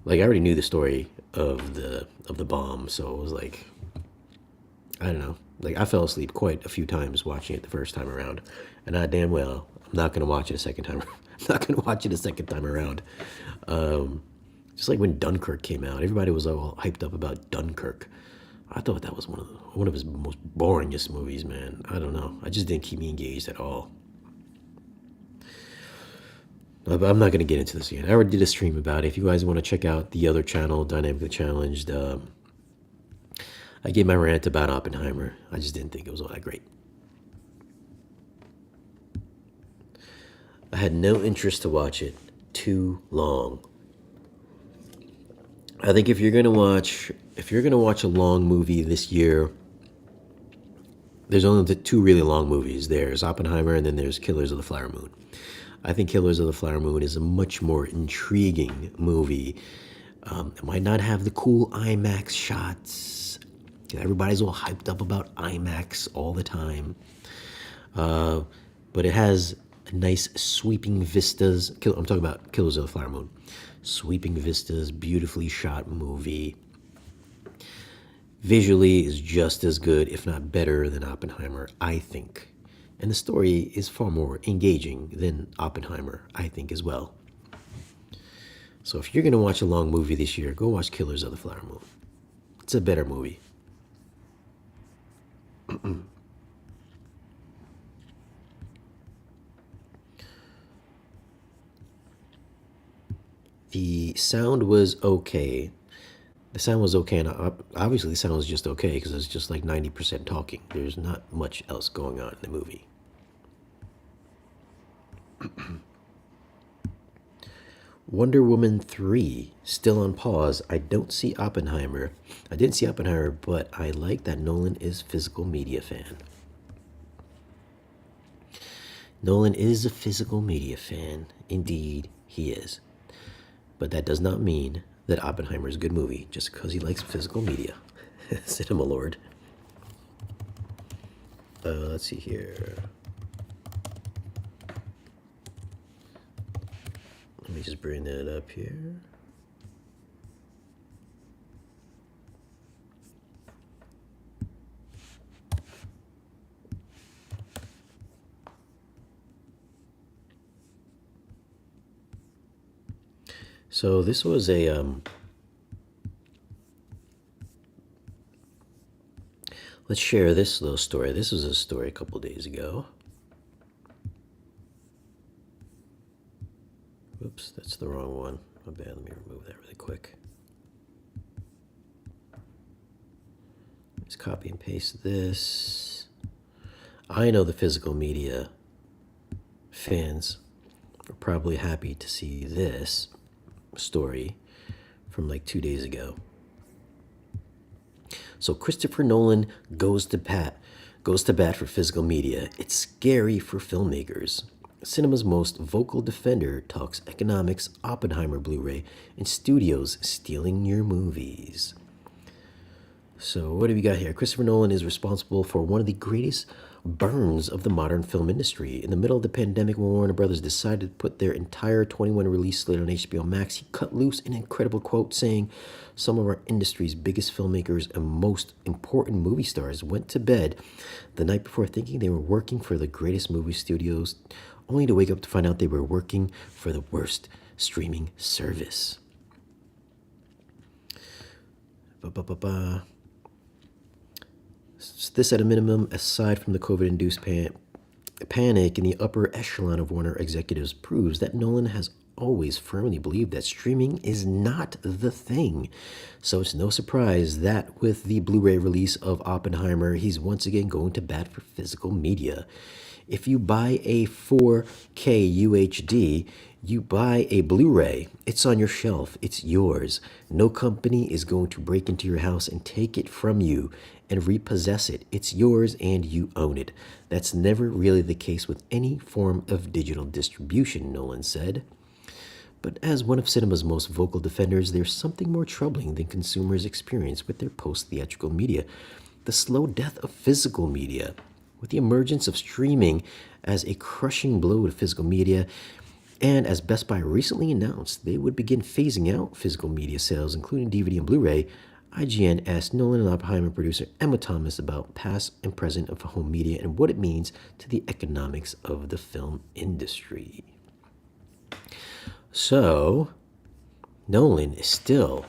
like, I already knew the story of the bomb, so it was like, I don't know. Like, I fell asleep quite a few times watching it the first time around, and I damn well I'm not gonna watch it a second time. I'm not gonna watch it a second time around. Just like when Dunkirk came out, everybody was all hyped up about Dunkirk. I thought that was one of his most boringest movies, man. I don't know. I just didn't keep me engaged at all. But I'm not gonna get into this again. I already did a stream about it. If you guys want to check out the other channel, Dynamically Challenged, I gave my rant about Oppenheimer. I just didn't think it was all that great. I had no interest to watch it. Too long. I think if you're gonna watch a long movie this year, there's only the two really long movies. There's Oppenheimer, and then there's Killers of the Flower Moon. I think Killers of the Flower Moon is a much more intriguing movie. It might not have the cool IMAX shots. Everybody's all hyped up about IMAX all the time. But it has nice sweeping vistas. I'm talking about Killers of the Flower Moon. Sweeping vistas, beautifully shot movie. Visually is just as good, if not better, than Oppenheimer, I think. And the story is far more engaging than Oppenheimer, I think, as well. So if you're going to watch a long movie this year, go watch Killers of the Flower Moon. It's a better movie. The sound was okay. The sound was okay, and obviously the sound was just okay because it's just like 90% talking. There's not much else going on in the movie. Wonder Woman 3, still on pause. I don't see Oppenheimer. I didn't see Oppenheimer, but I like that Nolan is physical media fan. Nolan is a physical media fan. Indeed, he is. But that does not mean that Oppenheimer is a good movie just because he likes physical media. Cinema Lord. Let's see here. Let me just bring that up here. So this was a let's share this little story. This was a story a couple days ago. Oops, that's the wrong one. My bad. Let me remove that really quick. Let's copy and paste this. I know the physical media fans are probably happy to see this story from like 2 days ago. So Christopher Nolan goes to bat for physical media. It's scary for filmmakers. Cinema's most vocal defender talks economics, Oppenheimer Blu-ray, and studios stealing your movies. So what have you got here? Christopher Nolan is responsible for one of the greatest burns of the modern film industry. In the middle of the pandemic, when Warner Brothers decided to put their entire 21 release slate on HBO Max, he cut loose an incredible quote saying, "Some of our industry's biggest filmmakers and most important movie stars went to bed the night before thinking they were working for the greatest movie studios, only to wake up to find out they were working for the worst streaming service." This, at a minimum, aside from the COVID-induced panic in the upper echelon of Warner executives, proves that Nolan has always firmly believed that streaming is not the thing. So it's no surprise that with the Blu-ray release of Oppenheimer, he's once again going to bat for physical media. If you buy a 4K UHD, you buy a Blu-ray, it's on your shelf, it's yours. No company is going to break into your house and take it from you and repossess it. It's yours and you own it. That's never really the case with any form of digital distribution, Nolan said. But as one of cinema's most vocal defenders, there's something more troubling than consumers experience with their post-theatrical media: the slow death of physical media. With the emergence of streaming as a crushing blow to physical media, and as Best Buy recently announced they would begin phasing out physical media sales, including DVD and Blu-ray, IGN asked Nolan and Oppenheimer producer Emma Thomas about past and present of home media and what it means to the economics of the film industry. So, Nolan is still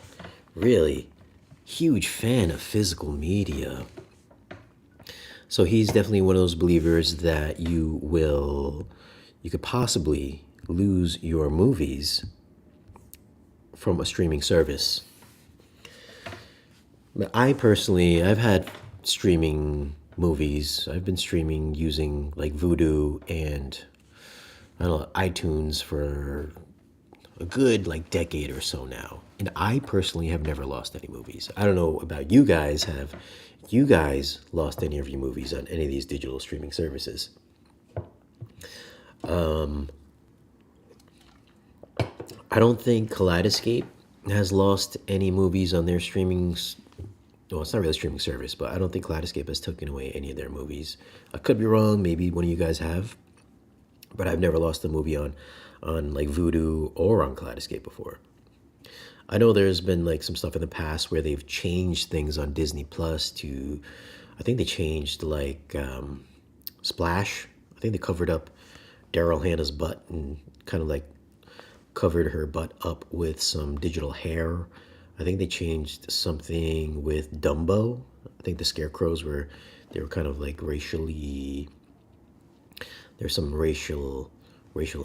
really huge fan of physical media. So he's definitely one of those believers that you could possibly lose your movies from a streaming service. But I've had streaming movies. I've been streaming using like Vudu and iTunes for a good like decade or so now. And I personally have never lost any movies. I don't know about you guys. Have you guys lost any of your movies on any of these digital streaming services? I don't think Kaleidoscape has lost any movies on their streaming. Well, it's not really a streaming service, but I don't think Kaleidoscape has taken away any of their movies. I could be wrong. Maybe one of you guys have, but I've never lost a movie on like Vudu or on Kaleidoscape before. I know there's been like some stuff in the past where they've changed things on Disney Plus to, I think they changed like Splash. I think they covered up Daryl Hannah's butt and kind of like covered her butt up with some digital hair. I think they changed something with Dumbo. I think the scarecrows were kind of like racially, there's some racial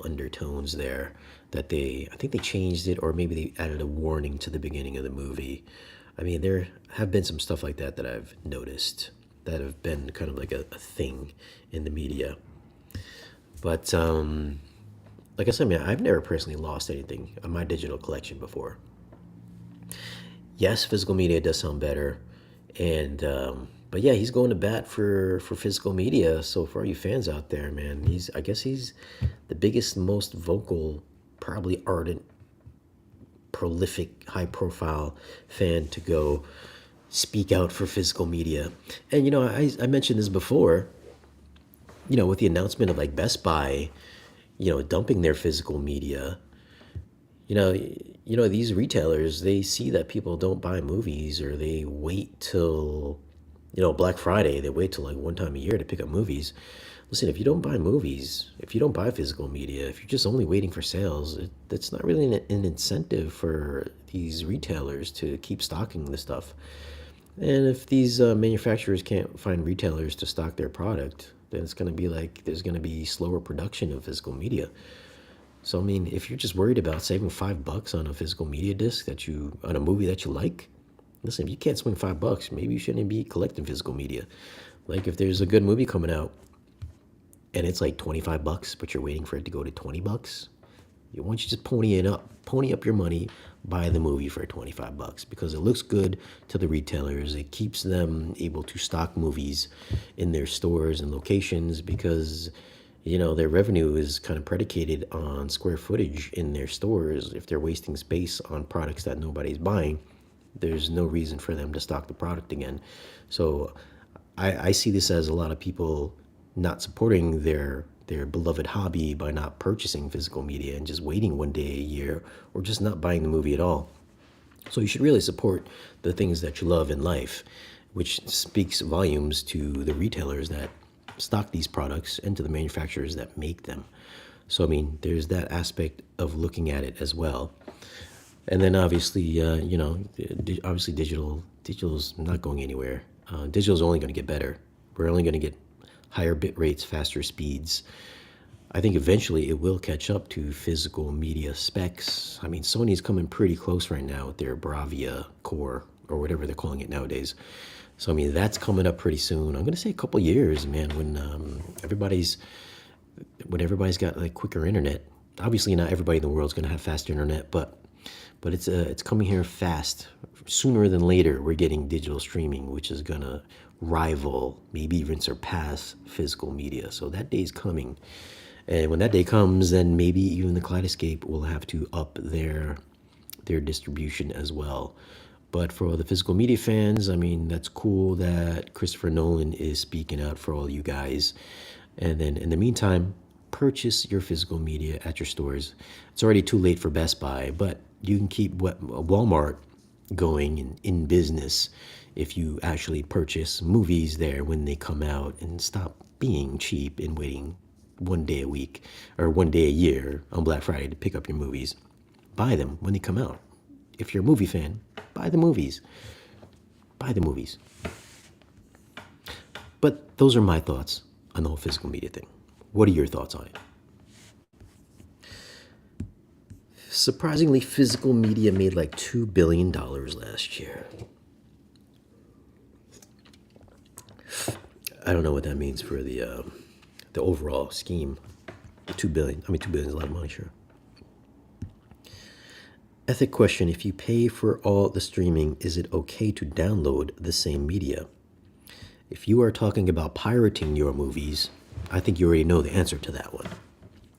undertones there that I think they changed it, or maybe they added a warning to the beginning of the movie. I mean, there have been some stuff like that that I've noticed that have been kind of like a thing in the media. But like I said, man, I've never personally lost anything on my digital collection before. Yes, physical media does sound better, and but yeah, he's going to bat for physical media. So for all you fans out there, man, I guess he's the biggest, most vocal, probably ardent, prolific, high profile fan to go speak out for physical media. And I mentioned this before. With the announcement of like Best Buy, dumping their physical media. These retailers, they see that people don't buy movies, or they wait till Black Friday. They wait till like one time a year to pick up movies. Listen, if you don't buy movies, if you don't buy physical media, if you're just only waiting for sales, that's not really an incentive for these retailers to keep stocking the stuff. And if these manufacturers can't find retailers to stock their product, then it's going to be like there's going to be slower production of physical media. So I mean, if you're just worried about saving $5 on a physical media disc on a movie that you like, listen, if you can't swing $5, maybe you shouldn't be collecting physical media. Like if there's a good movie coming out and it's like $25, but you're waiting for it to go to $20, why don't you just pony up your money, buy the movie for $25 because it looks good to the retailers. It keeps them able to stock movies in their stores and locations because their revenue is kind of predicated on square footage in their stores. If they're wasting space on products that nobody's buying, there's no reason for them to stock the product again. So I see this as a lot of people not supporting their beloved hobby by not purchasing physical media and just waiting one day a year, or just not buying the movie at all. So you should really support the things that you love in life, which speaks volumes to the retailers that stock these products and to the manufacturers that make them. So I mean, there's that aspect of looking at it as well. And then obviously, obviously digital's not going anywhere. Digital's only going to get better. We're only going to get higher bit rates, faster speeds. I think eventually it will catch up to physical media specs. I mean, Sony's coming pretty close right now with their Bravia Core, or whatever they're calling it nowadays. So I mean, that's coming up pretty soon. I'm going to say a couple years, man, when everybody's got like quicker internet. Obviously, not everybody in the world is going to have fast internet, but it's coming here fast. Sooner than later, we're getting digital streaming, which is gonna rival, maybe even surpass physical media. So that day's coming, and when that day comes, then maybe even the Kaleidoscape will have to up their distribution as well. But for the physical media fans, I mean, that's cool that Christopher Nolan is speaking out for all you guys. And then in the meantime, purchase your physical media at your stores. It's already too late for Best Buy, but you can keep Walmart going in business if you actually purchase movies there when they come out, and stop being cheap and waiting one day a week or one day a year on Black Friday to pick up your movies. Buy them when they come out. If you're a movie fan, buy the movies. Buy the movies. But those are my thoughts on the whole physical media thing. What are your thoughts on it? Surprisingly, physical media made like $2 billion last year. I don't know what that means for the overall scheme. 2 billion. I mean, 2 billion is a lot of money, sure. Ethic question: if you pay for all the streaming, is it okay to download the same media? If you are talking about pirating your movies, I think you already know the answer to that one.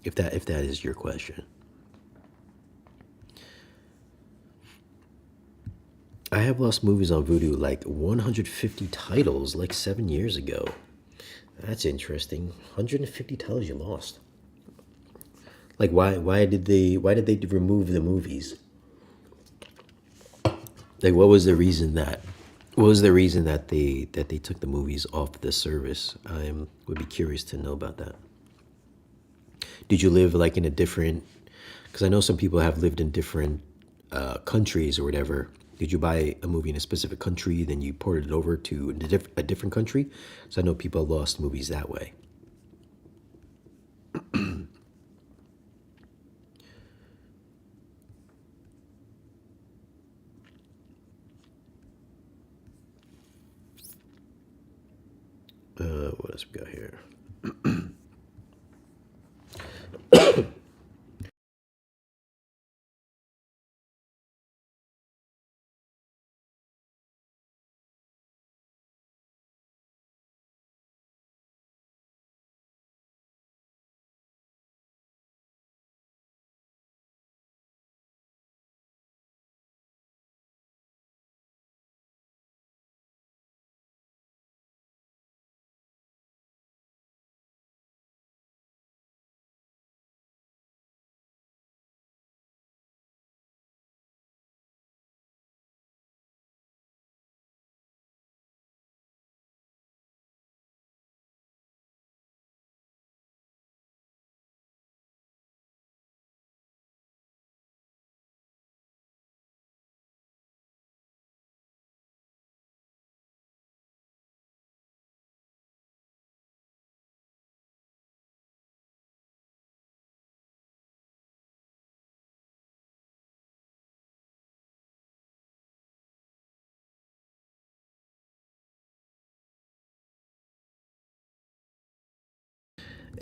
If that is your question. I have lost movies on Vudu like 150 titles like 7 years ago. That's interesting. 150 titles you lost. Like why did they remove the movies? Like what was the reason that they took the movies off the service? I would be curious to know about that. Did you live like in a different, because I know some people have lived in different countries or whatever. Did you buy a movie in a specific country, then you ported it over to a different country? So I know people lost movies that way. else we got here?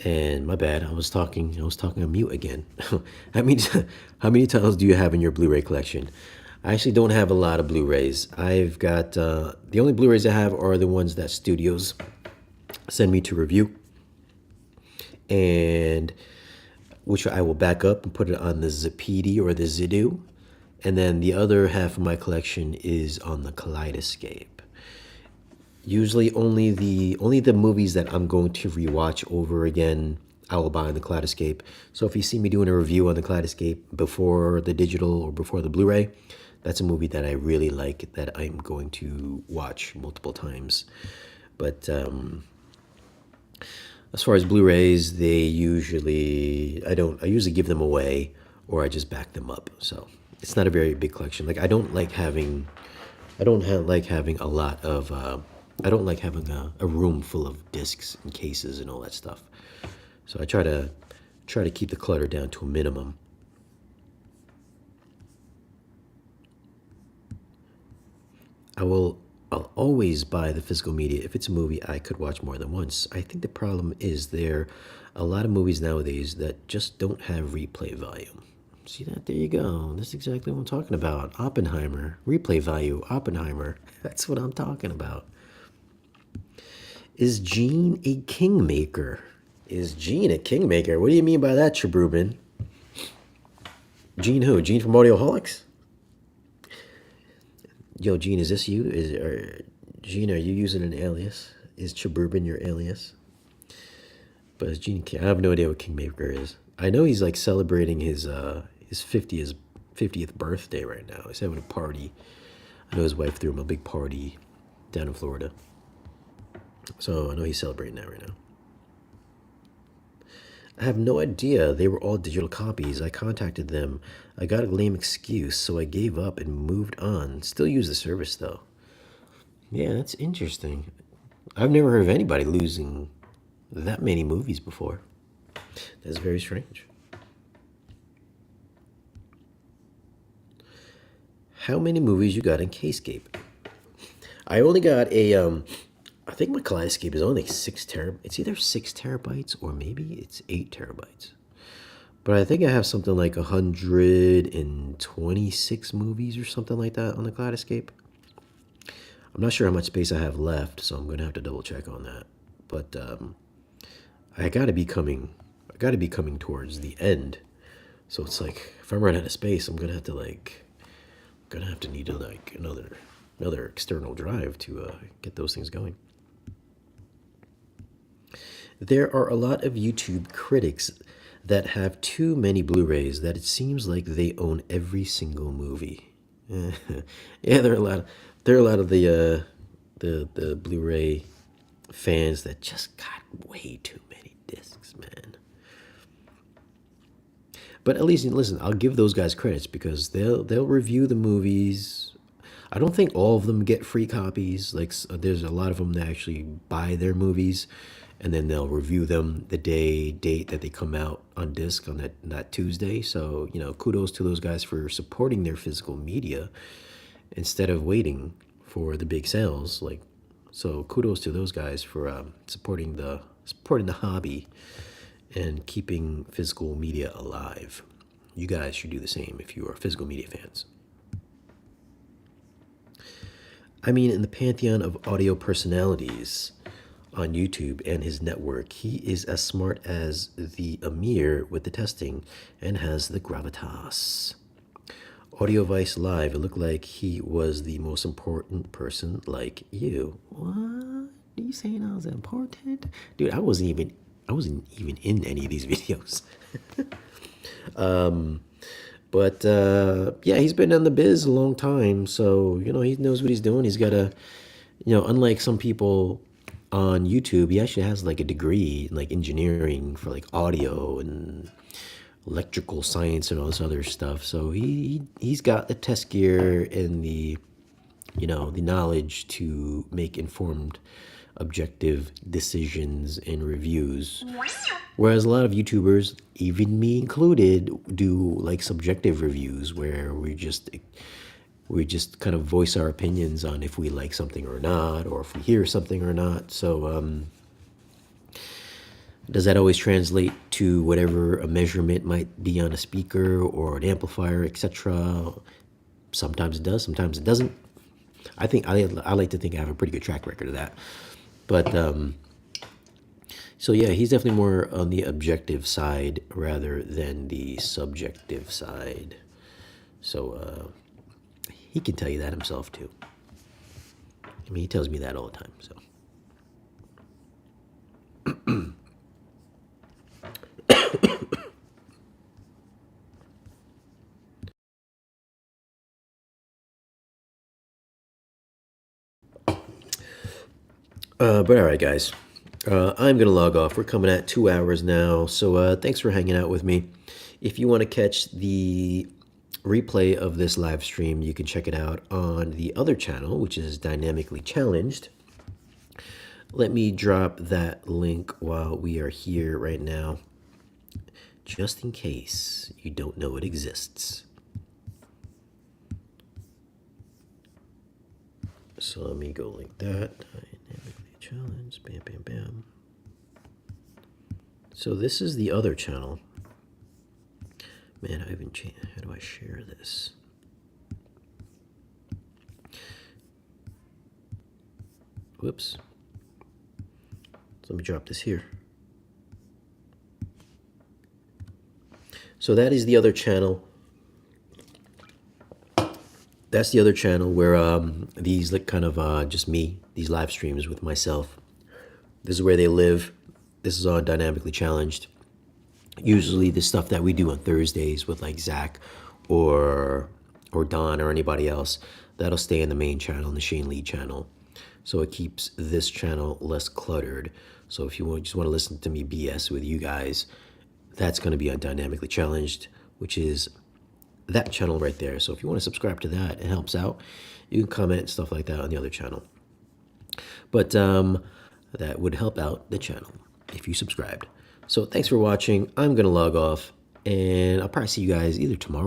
And my bad, I was talking on mute again. how many how many titles do you have in your Blu-ray collection? I actually don't have a lot of Blu-rays. I've got the only Blu-rays I have are the ones that studios send me to review, and which I will back up and put it on the Zapedi or the Zidu, and then the other half of my collection is on the Kaleidoscape. Usually only the movies that I'm going to rewatch over again, I will buy on the Kaleidoscape. So if you see me doing a review on the Kaleidoscape before the digital or before the Blu-ray, that's a movie that I really like that I'm going to watch multiple times. But as far as Blu-rays, I usually give them away or I just back them up. So it's not a very big collection. Like like having a lot of. I don't like having a room full of discs and cases and all that stuff. So I try to keep the clutter down to a minimum. I'll always buy the physical media if it's a movie I could watch more than once. I think the problem is there are a lot of movies nowadays that just don't have replay value. See that? There you go. That's exactly what I'm talking about. Oppenheimer. Replay value. Oppenheimer. That's what I'm talking about. Is Gene a kingmaker? Is Gene a kingmaker? What do you mean by that, Chabrubin? Gene who? Gene from Audioholics? Yo, Gene, is this you? Gene, are you using an alias? Is Chabrubin your alias? But is Gene King? I have no idea what kingmaker is. I know he's like celebrating his 50th birthday right now. He's having a party. I know his wife threw him a big party down in Florida. So I know he's celebrating that right now. I have no idea. They were all digital copies. I contacted them. I got a lame excuse, so I gave up and moved on. Still use the service though. Yeah, that's interesting. I've never heard of anybody losing that many movies before. That's very strange. How many movies you got in Kscape? I only got I think my Kaleidoscape is only like 6 terabytes. It's either 6 terabytes or maybe it's 8 terabytes. But I think I have something like 126 movies or something like that on the Kaleidoscape. I'm not sure how much space I have left, so I'm gonna have to double check on that. But I gotta be coming. I gotta be coming towards the end. So it's like if I'm running out of space, I'm gonna have to need to like another external drive to get those things going. There are a lot of YouTube critics that have too many Blu-rays that it seems like they own every single movie. Yeah, there are a lot of the Blu-ray fans that just got way too many discs, man. But at least listen, I'll give those guys credits because they'll review the movies. I don't think all of them get free copies. Like there's a lot of them that actually buy their movies, and then they'll review them the date that they come out on disc on that Tuesday. So kudos to those guys for supporting their physical media instead of waiting for the big sales. Like So kudos to those guys for supporting the hobby and keeping physical media alive. You guys should do the same if you are physical media fans. I mean, in the pantheon of audio personalities on YouTube and his network, he is as smart as the Amir with the testing and has the gravitas. Audio Vice Live, it looked like he was the most important person like you. What? Are you saying I was important? Dude, I wasn't even in any of these videos. But yeah, he's been in the biz a long time, so he knows what he's doing. He's got unlike some people on YouTube, he actually has like a degree in like engineering for like audio and electrical science and all this other stuff. So he's got the test gear and the the knowledge to make informed, objective decisions and reviews. Whereas a lot of YouTubers, even me included, do like subjective reviews where we just kind of voice our opinions on if we like something or not, or if we hear something or not. So does that always translate to whatever a measurement might be on a speaker or an amplifier, etc.? Sometimes it does, sometimes it doesn't. I like to think I have a pretty good track record of that. But so yeah, he's definitely more on the objective side rather than the subjective side. So he can tell you that himself too. I mean, he tells me that all the time. So. But all right, guys. I'm going to log off. We're coming at 2 hours now. So thanks for hanging out with me. If you want to catch the replay of this live stream, you can check it out on the other channel, which is Dynamically Challenged. Let me drop that link while we are here right now, just in case you don't know it exists. So let me go like that. Dynamically Challenged. Bam, bam, bam. So this is the other channel. Man, I haven't changed. How do I share this? Whoops. So let me drop this here. So that is the other channel. That's the other channel where these like kind of just me, these live streams with myself. This is where they live. This is on Dynamically Challenged. Usually the stuff that we do on Thursdays with like Zach or Don or anybody else, that'll stay in the main channel, in the Shane Lee channel. So it keeps this channel less cluttered. So if you just want to listen to me BS with you guys, that's going to be on Dynamically Challenged, which is that channel right there. So if you want to subscribe to that, it helps out. You can comment and stuff like that on the other channel. But that would help out the channel if you subscribed. So thanks for watching. I'm going to log off, and I'll probably see you guys either tomorrow